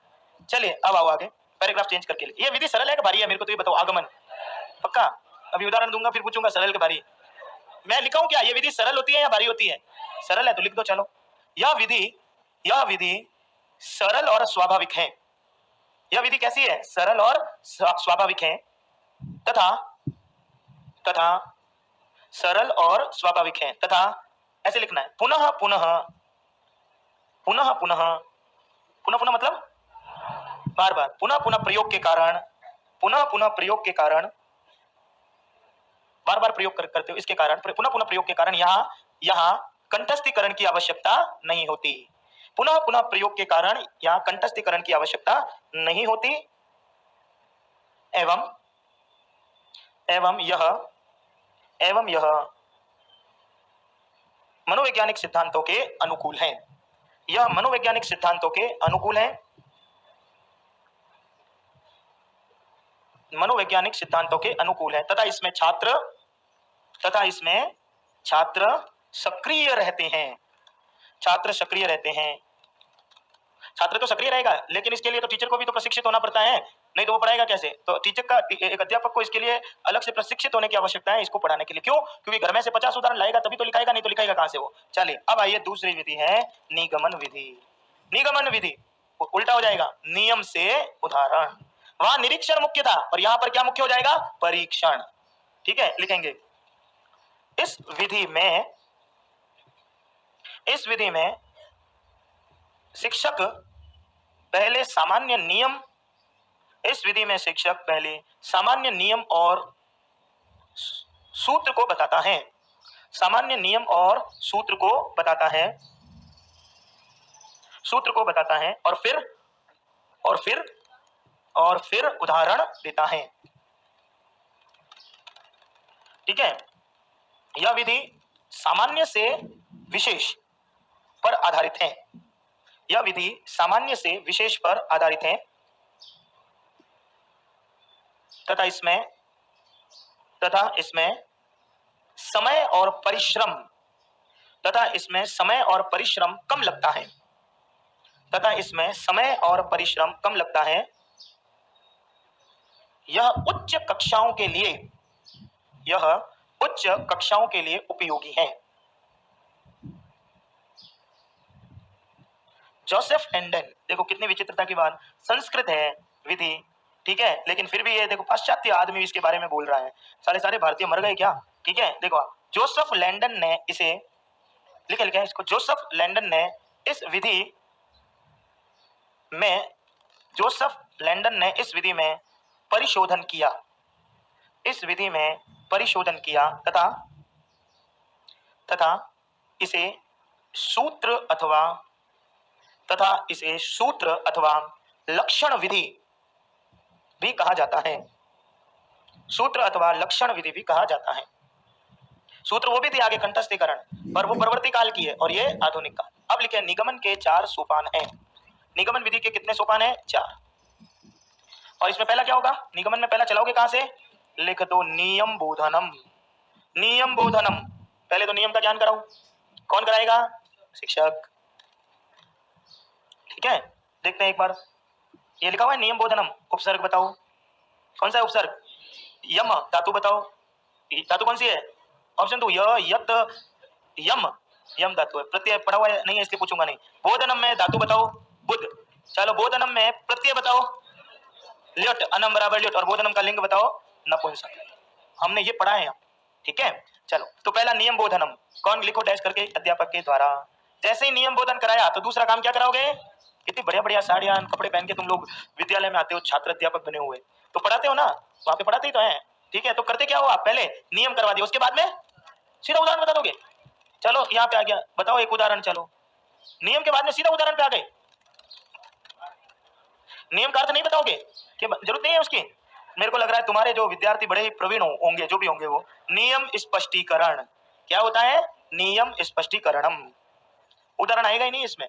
चलिए अब आओ आगे, पैराग्राफ चेंज करके। ये विधि सरल है कि भारी है, मेरे को तो ये बताओ। आगमन पक्का, अभी उदाहरण दूंगा फिर पूछूंगा सरल के भारी। मैं लिखाऊं क्या, ये विधि सरल होती है या भारी होती है? सरल है तो लिख दो। चलो, यह विधि सरल और स्वाभाविक है। यह विधि कैसी है? सरल और स्वाभाविक है तथा सरल और स्वाभाविक है तथा, ऐसे लिखना है, पुनः पुनः मतलब बार बार, पुनः पुनः प्रयोग के कारण, बार बार प्रयोग करते हो, इसके कारण, पुनः पुनः प्रयोग के कारण यहाँ कंठस्थीकरण की आवश्यकता नहीं होती। पुनः पुनः प्रयोग के कारण यहाँ कंठस्थीकरण की आवश्यकता नहीं होती। एवं यह मनोवैज्ञानिक सिद्धांतों के अनुकूल है। यह मनोवैज्ञानिक सिद्धांतों के अनुकूल है, मनोवैज्ञानिक सिद्धांतों के अनुकूल है तथा इसमें छात्र सक्रिय रहते हैं। छात्र तो सक्रिय रहेगा, लेकिन इसके लिए तो टीचर को भी तो प्रशिक्षित होना पड़ता है, नहीं तो वो पढ़ाएगा कैसे? तो टीचर का, एक अध्यापक को इसके लिए अलग से प्रशिक्षित होने की आवश्यकता है इसको पढ़ाने के लिए। क्यों? क्योंकि घर में से 50 उदाहरण लाएगा तभी तो लिखाएगा, नहीं तो लिखाएगा कहां से वो। चलिए अब आइए, दूसरी विधि है निगमन विधि। निगमन विधि उल्टा हो जाएगा, नियम से उदाहरण। वहां निरीक्षण मुख्य था और यहां पर क्या मुख्य हो जाएगा? परीक्षण। ठीक है, लिखेंगे। इस विधि में शिक्षक पहले सामान्य नियम और सूत्र को बताता है। और फिर उदाहरण देता है। ठीक है, यह विधि सामान्य से विशेष पर आधारित है। तथा इसमें समय और परिश्रम कम लगता है। यह उच्च कक्षाओं के लिए उपयोगी है। जोसेफ हेंडन, देखो कितनी विचित्रता की बात, संस्कृत है विधि, ठीक है, लेकिन फिर भी ये देखो पाश्चात्य आदमी इसके बारे में बोल रहा है। सारे भारतीय मर गए क्या? ठीक है, देखो जोसेफ लैंडन ने इसे लिखे इसको। जोसेफ लैंडन ने इस विधि में परिशोधन किया तथा इसे सूत्र अथवा लक्षण विधि भी कहा जाता है। सूत्र वो भी थी आगे कंठस्थीकरण, पर वो परवर्ती काल की है और ये आधुनिक काल। अब लिखे, निगमन के 4 सोपान हैं। निगमन विधि के कितने सोपान हैं? 4। और इसमें पहला क्या होगा? निगमन में पहला चलाओगे कहां से? लिख दो, नियम बोधनम। पहले तो नियम का ज्ञान कराओ। कौन कराएगा? शिक्षक। ठीक है, देखते हैं एक बार, ये लिखा हुआ है नियम बोधनम। उपसर्ग बताओ, कौन सा है उपसर्ग? यम। धातु बताओ, धातु कौन सी है? ऑप्शन 2, य, यत, यम। यम धातु है। प्रत्यय पढ़ा हुआ नहीं है इसलिए पूछूंगा नहीं। बोधनम में धातु बताओ, बुध। चलो, बोधनम में प्रत्यय बताओ, ल्योट। अनम बराबर ल्योट। और बोधनम का लिंग बताओ, नपुंसक। हमने ये पढ़ा है। ठीक है, चलो, तो पहला नियम बोधनम, कौन? लिखो डैश करके, अध्यापक के द्वारा। जैसे ही नियम बोधन कराया तो दूसरा काम क्या कराओगे? कितनी बढ़िया साड़ियां कपड़े पहन के तुम लोग विद्यालय में आते हो, छात्र अध्यापक बने हुए, तो पढ़ाते हो ना, वहां पे पढ़ाते ही तो है। ठीक है, तो करते क्या हो आप? पहले नियम करवा दिए, उसके बाद में सीधा उदाहरण बता दोगे। चलो, यहाँ पे आ गया, बताओ एक उदाहरण। चलो, नियम के बाद में सीधा उदाहरण पे आ गए। नियम का अर्थ नहीं बताओगे कि जरूरत नहीं है उसकी? मेरे को लग रहा है तुम्हारे जो विद्यार्थी बड़े ही प्रवीण होंगे, जो भी होंगे वो। नियम स्पष्टीकरण क्या होता है? नियम स्पष्टीकरणम। उदाहरण आएगा ही नहीं इसमें।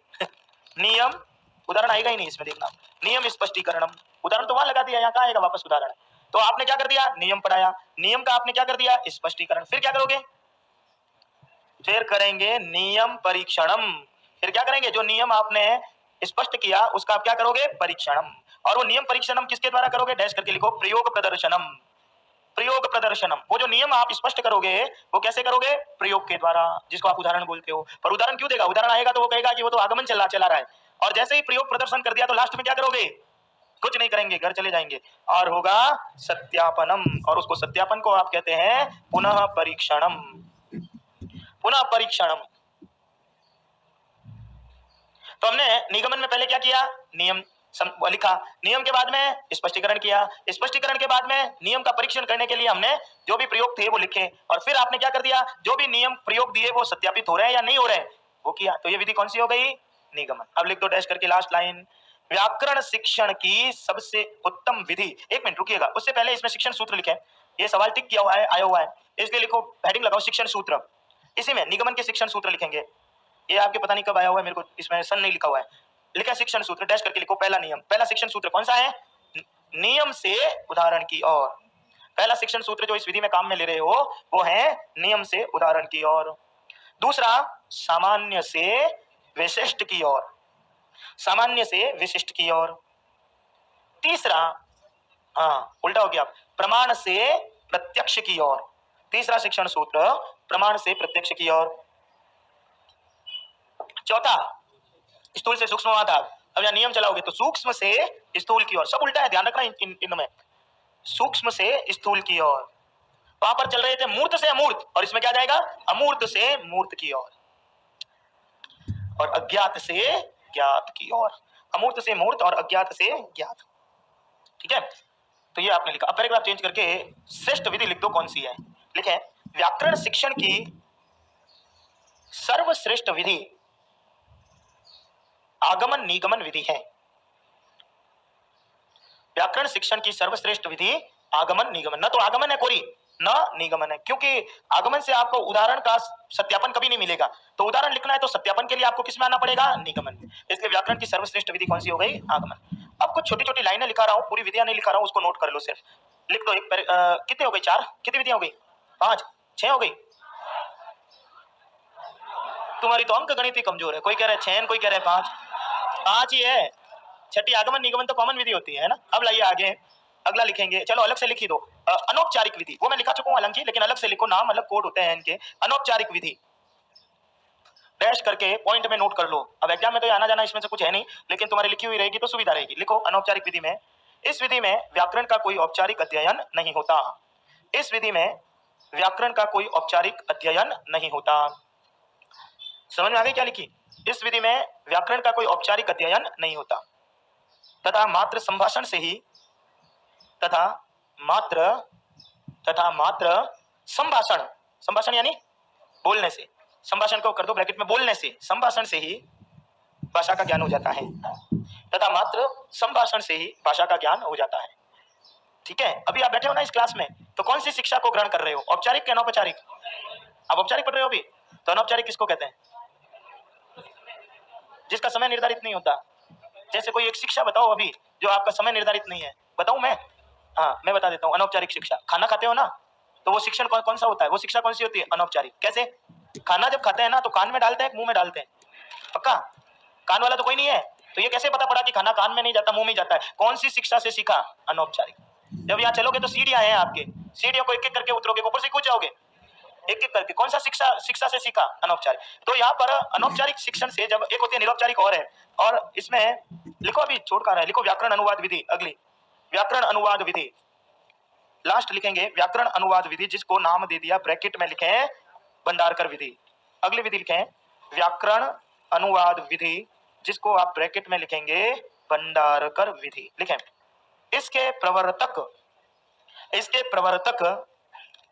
नियम उदाहरण आएगा ही नहीं इसमें, देखना। नियम स्पष्टीकरणम, उदाहरण तो वहां लगा दिया, यहाँ कहाँ आएगा वापस उदाहरण? तो आपने क्या कर दिया? नियम पढ़ाया, नियम का आपने क्या कर दिया? स्पष्टीकरण। फिर क्या करोगे? फिर करेंगे नियम परीक्षणम। फिर क्या करेंगे? जो नियम आपने स्पष्ट किया उसका आप क्या करोगे? परीक्षणम। और वो नियम परीक्षणम किसके द्वारा करोगे? डैश करके लिखो, प्रयोग प्रदर्शनम। प्रयोग प्रदर्शनम, वो जो नियम आप स्पष्ट करोगे वो कैसे करोगे? प्रयोग के द्वारा, जिसको आप उदाहरण बोलते हो। पर उदाहरण क्यों देगा? उदाहरण आएगा तो वो कहेगा कि वो तो आगमन चला रहा है। और जैसे ही प्रयोग प्रदर्शन कर दिया तो लास्ट में क्या करोगे? कुछ नहीं करेंगे, घर चले जाएंगे। और होगा सत्यापनम, और उसको सत्यापन को आप कहते हैं पुनः परीक्षणम। पुनः परीक्षणम। तो हमने निगमन में पहले क्या किया? नियम लिखा, नियम के बाद में स्पष्टीकरण किया, स्पष्टीकरण के बाद में नियम का परीक्षण करने के लिए हमने जो भी प्रयोग थे वो लिखे, और फिर आपने क्या कर दिया? जो भी नियम प्रयोग दिए वो सत्यापित हो रहे हैं या नहीं हो रहे वो किया। तो ये विधि कौन सी हो गई? निगमन। अब लिख दो डैश करके लास्ट लाइन, व्याकरण शिक्षण की सबसे उत्तम विधि। एक मिनट रुकिएगा, उससे पहले इसमें शिक्षण सूत्र लिखे। ये सवाल टिक किया हुआ है, आया हुआ है, इसलिए लिखो, हेडिंग लगाओ शिक्षण सूत्र। इसी में निगमन के शिक्षण सूत्र लिखेंगे। ये आपके पता नहीं कब आया हुआ है, मेरे को इसमें सन नहीं लिखा हुआ है। लिखा शिक्षण सूत्र, डैश करके लिखो पहला नियम। पहला शिक्षण सूत्र कौन सा है? नियम से उदाहरण की ओर। पहला शिक्षण सूत्र जो इस विधि में काम में ले रहे हो वो है नियम से उदाहरण की ओर। दूसरा, सामान्य से विशिष्ट की ओर, सामान्य से विशिष्ट की ओर। तीसरा, हाँ उल्टा हो गया, प्रमाण से प्रत्यक्ष की ओर। तीसरा शिक्षण सूत्र प्रमाण से प्रत्यक्ष की ओर। चौथा, स्थूल से सूक्ष्म था। अब यहाँ नियम चलाओगे तो सूक्ष्म से स्थूल की ओर। सब उल्टा है, ध्यान रखना इनमें। सूक्ष्म से स्थूल की ओर। वहां पर चल रहे थे मूर्त से अमूर्त, और इसमें क्या जाएगा? अमूर्त से मूर्त की ओर, और अज्ञात से ज्ञात की ओर। अमूर्त से मूर्त और अज्ञात से ज्ञात। ठीक है, तो ये आपने लिखा। अब पैराग्राफ चेंज करके श्रेष्ठ विधि लिख दो, कौन सी है? लिखे, व्याकरण शिक्षण की सर्वश्रेष्ठ विधि आगमन निगमन विधि है। व्याकरण शिक्षण की सर्वश्रेष्ठ विधि आगमन निगमन। न तो आगमन है कोरी, न निगमन है, क्योंकि आगमन से आपको उदाहरण का सत्यापन कभी नहीं मिलेगा। तो उदाहरण लिखना है तो सत्यापन के लिए आपको किस में आना पड़ेगा? निगमन। इसलिए व्याकरण की सर्वश्रेष्ठ विधि कौन सी हो गई? आगमन। अब कुछ छोटी छोटी लाइनें लिखा रहा हूं, पूरी विधियां नहीं लिखा रहा हूं, उसको नोट कर लो सिर्फ। लिख दो एक कितने हो गई? 4। कितनी विधियां हो गई? 5, 6 हो गई। तुम्हारी तो अंक गणित ही कमजोर है। कोई कह रहा है 6, कोई कह रहा है 5। 5 ही है। छठी आगमन निगमन तो कॉमन विधि होती है ना। अब लाइए आगे, अगला लिखेंगे। चलो अलग से लिखी दो, अनौपचारिक विधि। वो मैं लिखा चुका हूं हालांकि, लेकिन अलग से लिखो, नाम अलग कोड होते हैं इनके। अनौपचारिक विधि डैश करके पॉइंट में नोट कर लो। अब एग्जाम में तो आना जाना इसमें से कुछ है नहीं, लेकिन तुम्हारी लिखी हुई रहेगी तो सुविधा रहेगी। लिखो, अनौपचारिक विधि में, इस विधि में व्याकरण का कोई औपचारिक अध्ययन नहीं होता। इस विधि में व्याकरण का कोई औपचारिक अध्ययन नहीं होता। समझ में आ गई क्या लिखी? इस विधि में व्याकरण का कोई औपचारिक अध्ययन नहीं होता, तथा मात्र संभाषण से ही, तथा मात्र संभाषण, संभाषण यानी बोलने से, संभाषण को कर दो ब्रैकेट में, बोलने से, संभाषण से ही भाषा का ज्ञान हो जाता है, तथा मात्र संभाषण से ही भाषा का ज्ञान हो जाता है। ठीक है, अभी आप बैठे हो ना इस क्लास में, तो कौन सी शिक्षा को ग्रहण कर रहे हो? औपचारिक या अनौपचारिक? आप औपचारिक पढ़ रहे हो अभी, तो अनौपचारिक किसको कहते हैं? जिसका समय निर्धारित नहीं होता। जैसे कोई एक शिक्षा बताओ अभी जो आपका समय निर्धारित नहीं है, बताऊं मैं? हाँ मैं बता देता हूँ। अनौपचारिक शिक्षा, खाना खाते हो ना, तो वो शिक्षण कौन सा होता है? वो शिक्षा कौन सी होती है? अनौपचारिक। कैसे? खाना जब खाते हैं ना तो कान में डालते हैं, मुंह में डालते हैं? पक्का? कान वाला तो कोई नहीं है, तो ये कैसे पता पड़ा कि खाना कान में नहीं जाता मुंह में जाता है? कौन सी शिक्षा से सीखा? अनौपचारिक। जब यहाँ चलोगे तो सीढ़ियां हैं आपके, सीढ़ियों को एक एक करके उतरोगे, ऊपर से कूद जाओगे एक एक करके। कौन सा शिक्षा से सीखा? अनौपचारिक। तो यहाँ पर अनौपचारिक शिक्षण से, जब एक होती है निरौपचारिक और है, और इसमें लिखो, अभी छोड़ कर है, लिखो व्याकरण अनुवाद विधि। अगली व्याकरण अनुवाद विधि, लास्ट लिखेंगे व्याकरण अनुवाद विधि, जिसको नाम दे दिया ब्रैकेट में लिखे भंडारकर विधि। अगली विधि लिखें व्याकरण अनुवाद विधि, जिसको आप ब्रैकेट में लिखेंगे भंडारकर विधि। लिखें, इसके प्रवर्तक, इसके प्रवर्तक,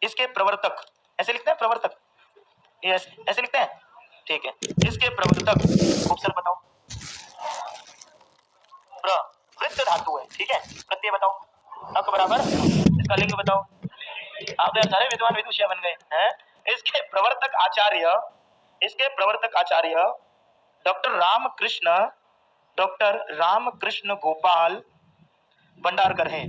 इसके प्रवर्तक, ऐसे लिखते हैं प्रवर्तक, ये ऐसे लिखते हैं, ठीक है। इसके प्रवर्तक, उपसर्ग बताओ, प्रवृत्त धातु है, ठीक है। प्रत्यय बताओ, अक बराबर, इसका लिंग बताओ। आप यार सारे विद्वान विदुषी बन गए हैं। इसके प्रवर्तक आचार्य, इसके प्रवर्तक आचार्य डॉक्टर रामकृष्ण गोपाल भंडारकर हैं।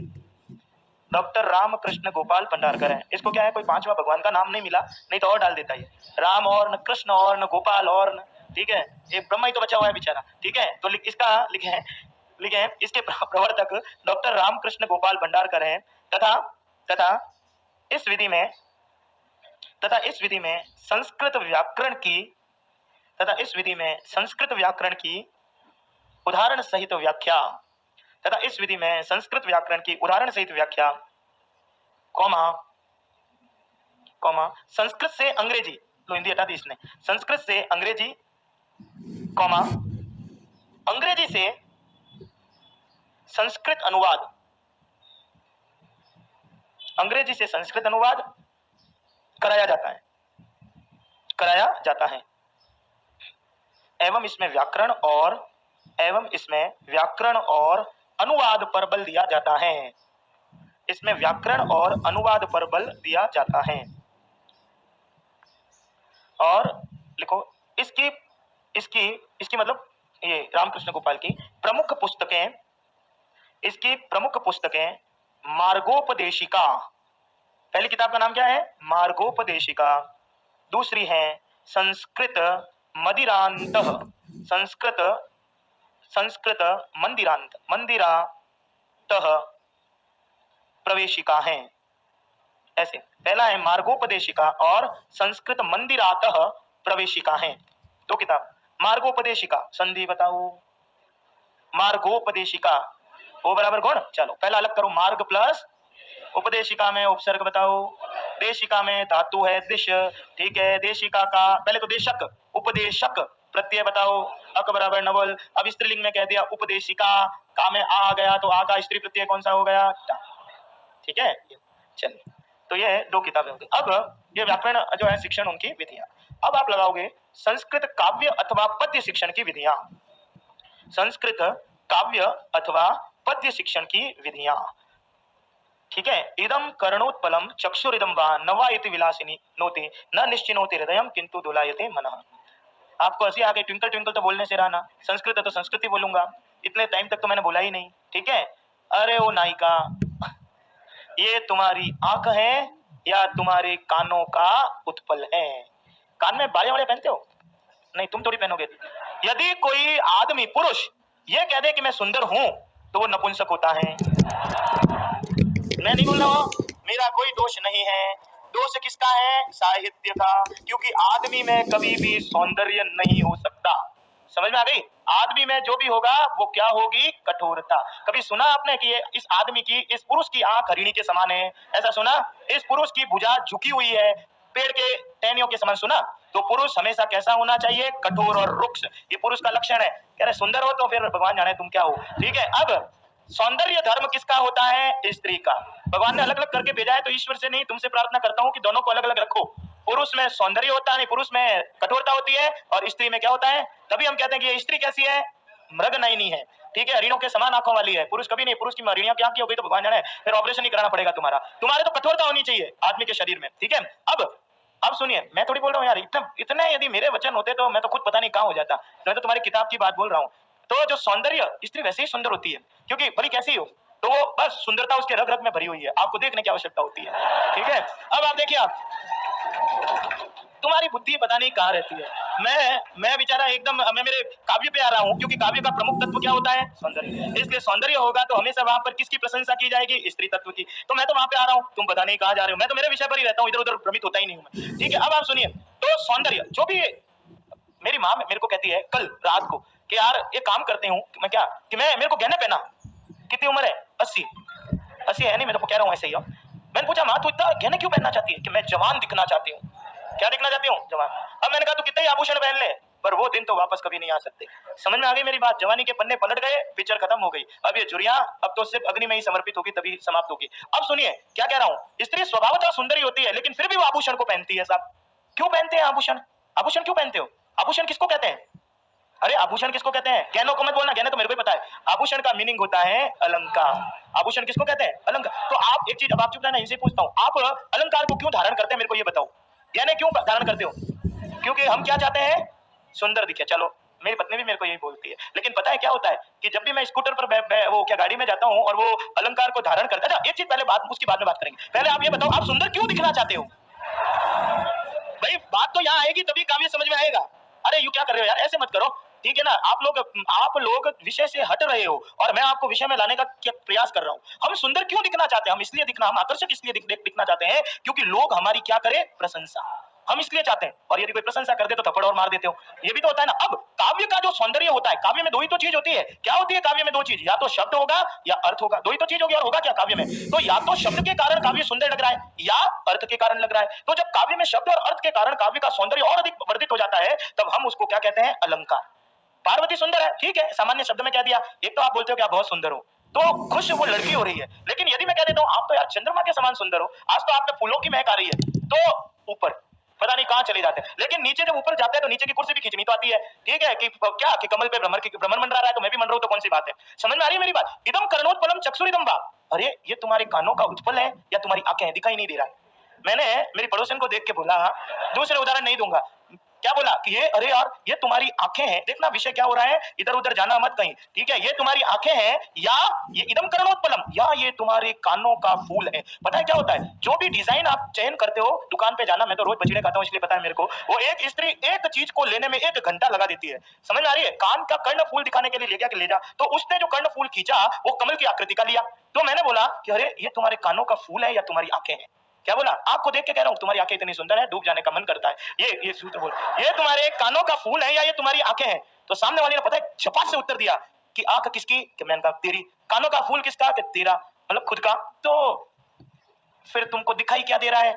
डॉक्टर रामकृष्ण गोपाल भंडारकर है। इसको क्या है, कोई पांचवा भगवान का नाम नहीं मिला, नहीं तो और डाल देता है। राम और न कृष्ण और न गोपाल और न, ठीक है, ये ब्रह्मा ही तो बचा हुआ है बेचारा। ठीक है, तो इसका लिखे हैं इसके प्रवर्तक डॉक्टर रामकृष्ण गोपाल भंडारकर हैं तथा तथा इस विधि में संस्कृत व्याकरण की उदाहरण सहित व्याख्या संस्कृत से अंग्रेजी, लो हिंदी हटा दी इसने, संस्कृत से अंग्रेजी, अंग्रेजी से संस्कृत अनुवाद कराया जाता है एवं इसमें व्याकरण और अनुवाद पर बल दिया जाता है। और लिखो इसकी मतलब ये रामकृष्ण गोपाल की प्रमुख पुस्तकें मार्गोपदेशिका, पहली किताब का नाम क्या है, मार्गोपदेशिका। दूसरी है संस्कृत मंदिरांत प्रवेशिका है। ऐसे पहला है मार्गोपदेशिका और संस्कृत मंदिरात प्रवेशिका है, दो किताब। मार्गोपदेशिका संधि बताओ, मार्गोपदेशिका ओ बराबर गुण, चलो पहला अलग करो, मार्ग प्लस उपदेशिका में उपसर्ग बताओ, देशिका में धातु है दिश, ठीक है, देशिका का पहले तो देशक, उपदेशक प्रत्यय बताओ, अक बराबर नवल। अब स्त्रीलिंग में कह दिया उपदेशिका, का में आ गया तो आ का स्त्री प्रत्यय कौन सा हो गया, ठीक है। चलिए, तो ये दो किताबें होंगी। अब ये व्याकरण जो है शिक्षण उनकी विधियां। अब आप लगाओगे संस्कृत काव्य अथवा पद्य शिक्षण की विधियां, संस्कृत काव्य अथवा पद्य शिक्षण की विधियां, ठीक है। इदम कर्णोत्पलम चक्षुरिदम वा नवा इति विलासिनी नोते न निश्चिनोति हृदयम किंतु दोलायते मनः। आपको हंसी आ गई, ट्विंकल ट्विंकल तो बोलने से रहना, संस्कृत है तो संस्कृत ही बोलूंगा, इतने टाइम तक तो मैंने बोला ही नहीं, ठीक है। अरे ओ नायिका, ये तुम्हारी आंख है या तुम्हारे कानों का उत्पल है? कान में बाले वाले पहनते हो? नहीं, तुम थोड़ी पहनोगे। यदि कोई आदमी पुरुष ये कह दे कि मैं सुंदर हूं तो वो नपुंसक होता है। मैं नहीं बोल रहा हूं, मेरा कोई दोष नहीं है, दोष किसका है, साहित्य का, क्योंकि आदमी में कभी भी सौंदर्य नहीं हो सकता। समझ में आ गई? आदमी में जो भी होगा वो क्या होगी, कठोरता। कभी सुना आपने कि इस आदमी की, इस पुरुष की आंख हरिणी के समान है? ऐसा सुना? इस पुरुष की भुजा झुकी हुई है पेड़ के टहनियों के समान, सुना? तो पुरुष हमेशा कैसा होना चाहिए, कठोर और रुक्ष, ये पुरुष का लक्षण है। कह रहे सुंदर हो तो फिर भगवान जाने तुम क्या हो, ठीक है। अब सौंदर्य धर्म किसका होता है, स्त्री का। भगवान ने अलग अलग करके भेजा है, तो ईश्वर से नहीं तुमसे प्रार्थना करता हूं कि दोनों को अलग अलग रखो। पुरुष में सौंदर्य होता है, पुरुष में कठोरता होती है, और स्त्री में क्या होता है। तभी हम कहते हैं कि ये स्त्री कैसी है, मृगनयनी है, ठीक है, हरिणों के समान आंखों वाली है। पुरुष कभी नहीं, पुरुष की हरिणियां क्या की हो गई तो भगवान जाने, फिर ऑपरेशन ही कराना पड़ेगा तुम्हारे तो कठोरता होनी चाहिए आदमी के शरीर में, ठीक है। अब सुनिए, मैं थोड़ी बोल रहा हूँ यार, इतने यदि मेरे वचन होते तो मैं तो खुद पता नहीं कहाँ हो जाता। मैं तो तुम्हारी किताब की बात बोल रहा हूँ। तो जो सौंदर्य, स्त्री वैसे ही सुंदर होती है, क्योंकि भली कैसी हो, तो वो बस सुंदरता उसके रग रग में भरी हुई है, आपको देखने की आवश्यकता होती है, ठीक है। अब आप देखिए, तुम्हारी बुद्धि पता नहीं कहाँ रहती है। मैं बेचारा एकदम, मैं मेरे काव्य पे आ रहा हूँ, क्योंकि काव्य का प्रमुख तत्व क्या होता है, सौंदर्य। इसलिए सौंदर्य होगा तो हमेशा वहां पर किसकी प्रशंसा की जाएगी, स्त्री तत्व की। तो मैं तो वहां पे आ रहा हूँ, तुम पता नहीं कहाँ जा रहे हो। मैं तो मेरे विषय पर ही रहता हूँ, इधर उधर भ्रमित होता ही नहीं हूँ, ठीक है। अब आप सुनिए, तो सौंदर्य जो भी, मेरी माँ मेरे को कहती है कल रात को कि यार ये काम करते हूँ मैं, क्या कि मैं, मेरे को गहने पहना। कितनी उम्र है, 80 है नहीं, मैं तो कह रहा हूँ ऐसे ही। मैंने पूछा माँ तू इतना गहने क्यों पहनना चाहती है? कि मैं जवान दिखना चाहती हूँ। क्या दिखना चाहती हूँ, जवान। अब मैंने कहा तू कितने ही आभूषण पहन ले, पर वो दिन तो वापस कभी नहीं आ सकते। समझ में आ गई मेरी बात? जवानी के पन्ने पलट गए, पिक्चर खत्म हो गई। अब ये झुर्रियां अब तो सिर्फ अग्नि में ही समर्पित होगी, तभी समाप्त होगी। अब सुनिए क्या कह रहा हूँ, स्त्री स्वभावतः सुंदरी होती है, लेकिन फिर भी वो आभूषण को पहनती है। साहब क्यों पहनते हैं आभूषण? आभूषण क्यों पहनते हो? आभूषण किसको कहते हैं? अरे आभूषण किसको कहते हैं? गहनों को मत बोलना, गहने तो मेरे को ही पता है। आभूषण का मीनिंग होता है अलंकार। आभूषण किसको कहते हैं? अलंकार। तो आप एक चीज, अब आप चुप रहना, इनसे पूछता हूँ, आप अलंकार को क्यों धारण करते हैं, मेरे को ये बताओ। गहने क्यों धारण करते हो? क्योंकि हम क्या चाहते हैं, सुंदर दिखे। चलो मेरी पत्नी भी मेरे को यही बोलती है। लेकिन पता है क्या होता है कि जब भी मैं स्कूटर पर वो क्या गाड़ी में जाता हूँ और वो अलंकार को धारण करता है, एक चीज पहले बात, उसकी बाद में बात करेंगे। पहले आप ये बताओ, आप सुंदर क्यों दिखना चाहते हो? भाई बात तो यहाँ आएगी तभी काव्य समझ में आएगा। अरे यू क्या कर रहे हो यार, ऐसे मत करो, ठीक है ना। आप लोग विषय से हट रहे हो और मैं आपको विषय में लाने का क्या प्रयास कर रहा हूँ। हम सुंदर क्यों दिखना चाहते हैं? हम आकर्षक इसलिए दिखना चाहते हैं क्योंकि लोग हमारी क्या करें, प्रशंसा। हम इसलिए चाहते हैं, और यदि कोई प्रशंसा कर दे तो थप्पड़ और मार देते हो, ये भी तो होता है ना। अब काव्य का जो सौंदर्य होता है, काव्य में दो ही तो चीज होती है। क्या होती है काव्य में? दो चीज, या तो शब्द होगा या अर्थ होगा, दो ही तो चीज होगी। और होगा क्या काव्य में? तो या तो शब्द के कारण काव्य सुंदर लग रहा है या अर्थ के कारण लग रहा है। तो जब काव्य में शब्द और अर्थ के कारण काव्य का सौंदर्य और अधिक वर्धित हो जाता है, तब हम उसको क्या कहते हैं? अलंकार। पार्वती सुंदर है, ठीक है, सामान्य शब्द में कह दिया। एक तो आप बोलते हो कि आप बहुत सुंदर हो, तो खुश वो लड़की हो रही है। लेकिन यदि मैं कह देता हूं आप तो यार चंद्रमा के समान सुंदर हो, आज तो आप पे फूलों की महक आ रही है, तो ऊपर पता नहीं कहां चले जाते हैं। लेकिन नीचे जब ऊपर जाते हैं तो नीचे की कुर्सी भी खींचनी तो आती है, ठीक है, कि क्या कि कमल पे भ्रमर मंडरा रहा है तो मैं भी मंडरा हूं, तो कौन सी बात है? समझ में आ रही है मेरी बात? इदम कर्णोत्पलम चक्षुरिदम बा। अरे ये तुम्हारे कानों का उत्पल है या तुम्हारी आंखें हैं? दिखाई नहीं दे रहा है। मैंने मेरी पड़ोसन को देख के बोला, दूसरे उदाहरण नहीं दूंगा, क्या बोला कि ये, अरे यार ये तुम्हारी आंखें हैं। देखना विषय क्या हो रहा है, इधर उधर जाना मत कहीं, ठीक है। ये तुम्हारी आंखें हैं या ये इदम कर्णोत्पलम, या ये तुम्हारे कानों का फूल है। पता है क्या होता है, जो भी डिजाइन आप चयन करते हो, दुकान पे जाना, मैं तो रोज बछड़े खाता हूं इसलिए पता है मेरे को, वो एक स्त्री एक चीज को लेने में 1 घंटा लगा देती है। समझ में आ रही है? कान का कर्ण फूल दिखाने के लिए ले गया कि ले जा, तो उसने जो कर्ण फूल खींचा वो कमल की आकृति का लिया। तो मैंने बोला कि अरे ये तुम्हारे कानों का फूल है या तुम्हारी आंखें हैं? क्या बोला? आपको देख के कह रहा हूं, तुम्हारी आंखें इतनी सुंदर है, डूब जाने का मन करता है। ये सूत्र बोल, ये तुम्हारे कानों का फूल है या ये तुम्हारी आंखें हैं? तो सामने वाले ने पता है झपाट से उत्तर दिया कि आंख किसकी? कि मैंने कहा तेरी। कानों का फूल किसका? कि तेरा, मतलब खुद का। तो फिर तुमको दिखाई क्या दे रहा है?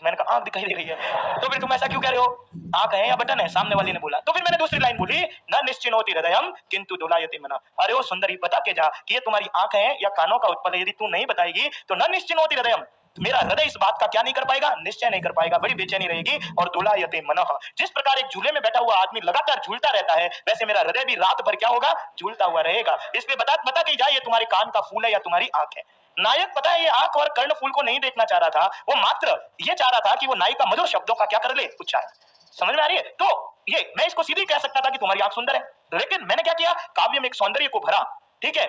मैंने कहा आंख दिखाई दे रही है। तो फिर तुम ऐसा क्यों कह रहे हो? आंख है या बटन है? सामने वाली ने बोला। तो फिर मैंने दूसरी लाइन बोली, न निश्चिनोति हृदयम किंतु दोलायते मनः। अरे ओ सुंदरी, बता के जा कि ये तुम्हारी आंख है या कानों का उत्पल है। यदि तू नहीं बताएगी तो न निश्चिनोति हृदयम, मेरा हृदय इस बात का क्या नहीं कर पाएगा? निश्चय नहीं कर पाएगा, बड़ी बेचैनी रहेगी। और दोलायते मनः, जिस प्रकार एक झूले में बैठा हुआ आदमी लगातार झूलता रहता है, वैसे मेरा हृदय भी रात भर क्या होगा? झूलता हुआ रहेगा। इसलिए बता के जा ये तुम्हारे कान का फूल है या तुम्हारी आंख है। नायक पता है ये आंख और कर्ण फूल को नहीं देखना चाह रहा था, वो मात्र ये चाह रहा था कि वो नायिका मधुर शब्दों का क्या कर ले? उच्चारण। समझ में आ रही है? तो ये मैं इसको सीधे कह सकता था कि तुम्हारी आंख सुंदर है, लेकिन मैंने क्या किया, काव्य में एक सौंदर्य को भरा, ठीक है।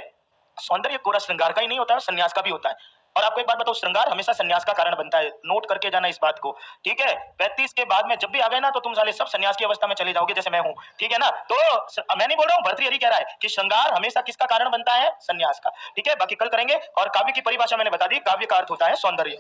सौंदर्य कोरा श्रृंगार का ही नहीं होता है, संन्यास का भी होता है। और आपको एक बात बताओ, श्रृंगार हमेशा संन्यास का कारण बनता है, नोट करके जाना इस बात को, ठीक है। 35 के बाद में जब भी आ गए ना तो तुम साले सब संन्यास की अवस्था में चले जाओगे, जैसे मैं हूं, ठीक है ना। तो मैं नहीं बोल रहा हूं, भर्तृहरि कह रहा है कि श्रृंगार हमेशा किसका कारण बनता है? संन्यास का, ठीक है। बाकी कल करेंगे। और काव्य की परिभाषा मैंने बता दी, काव्य का अर्थ होता है सौंदर्य।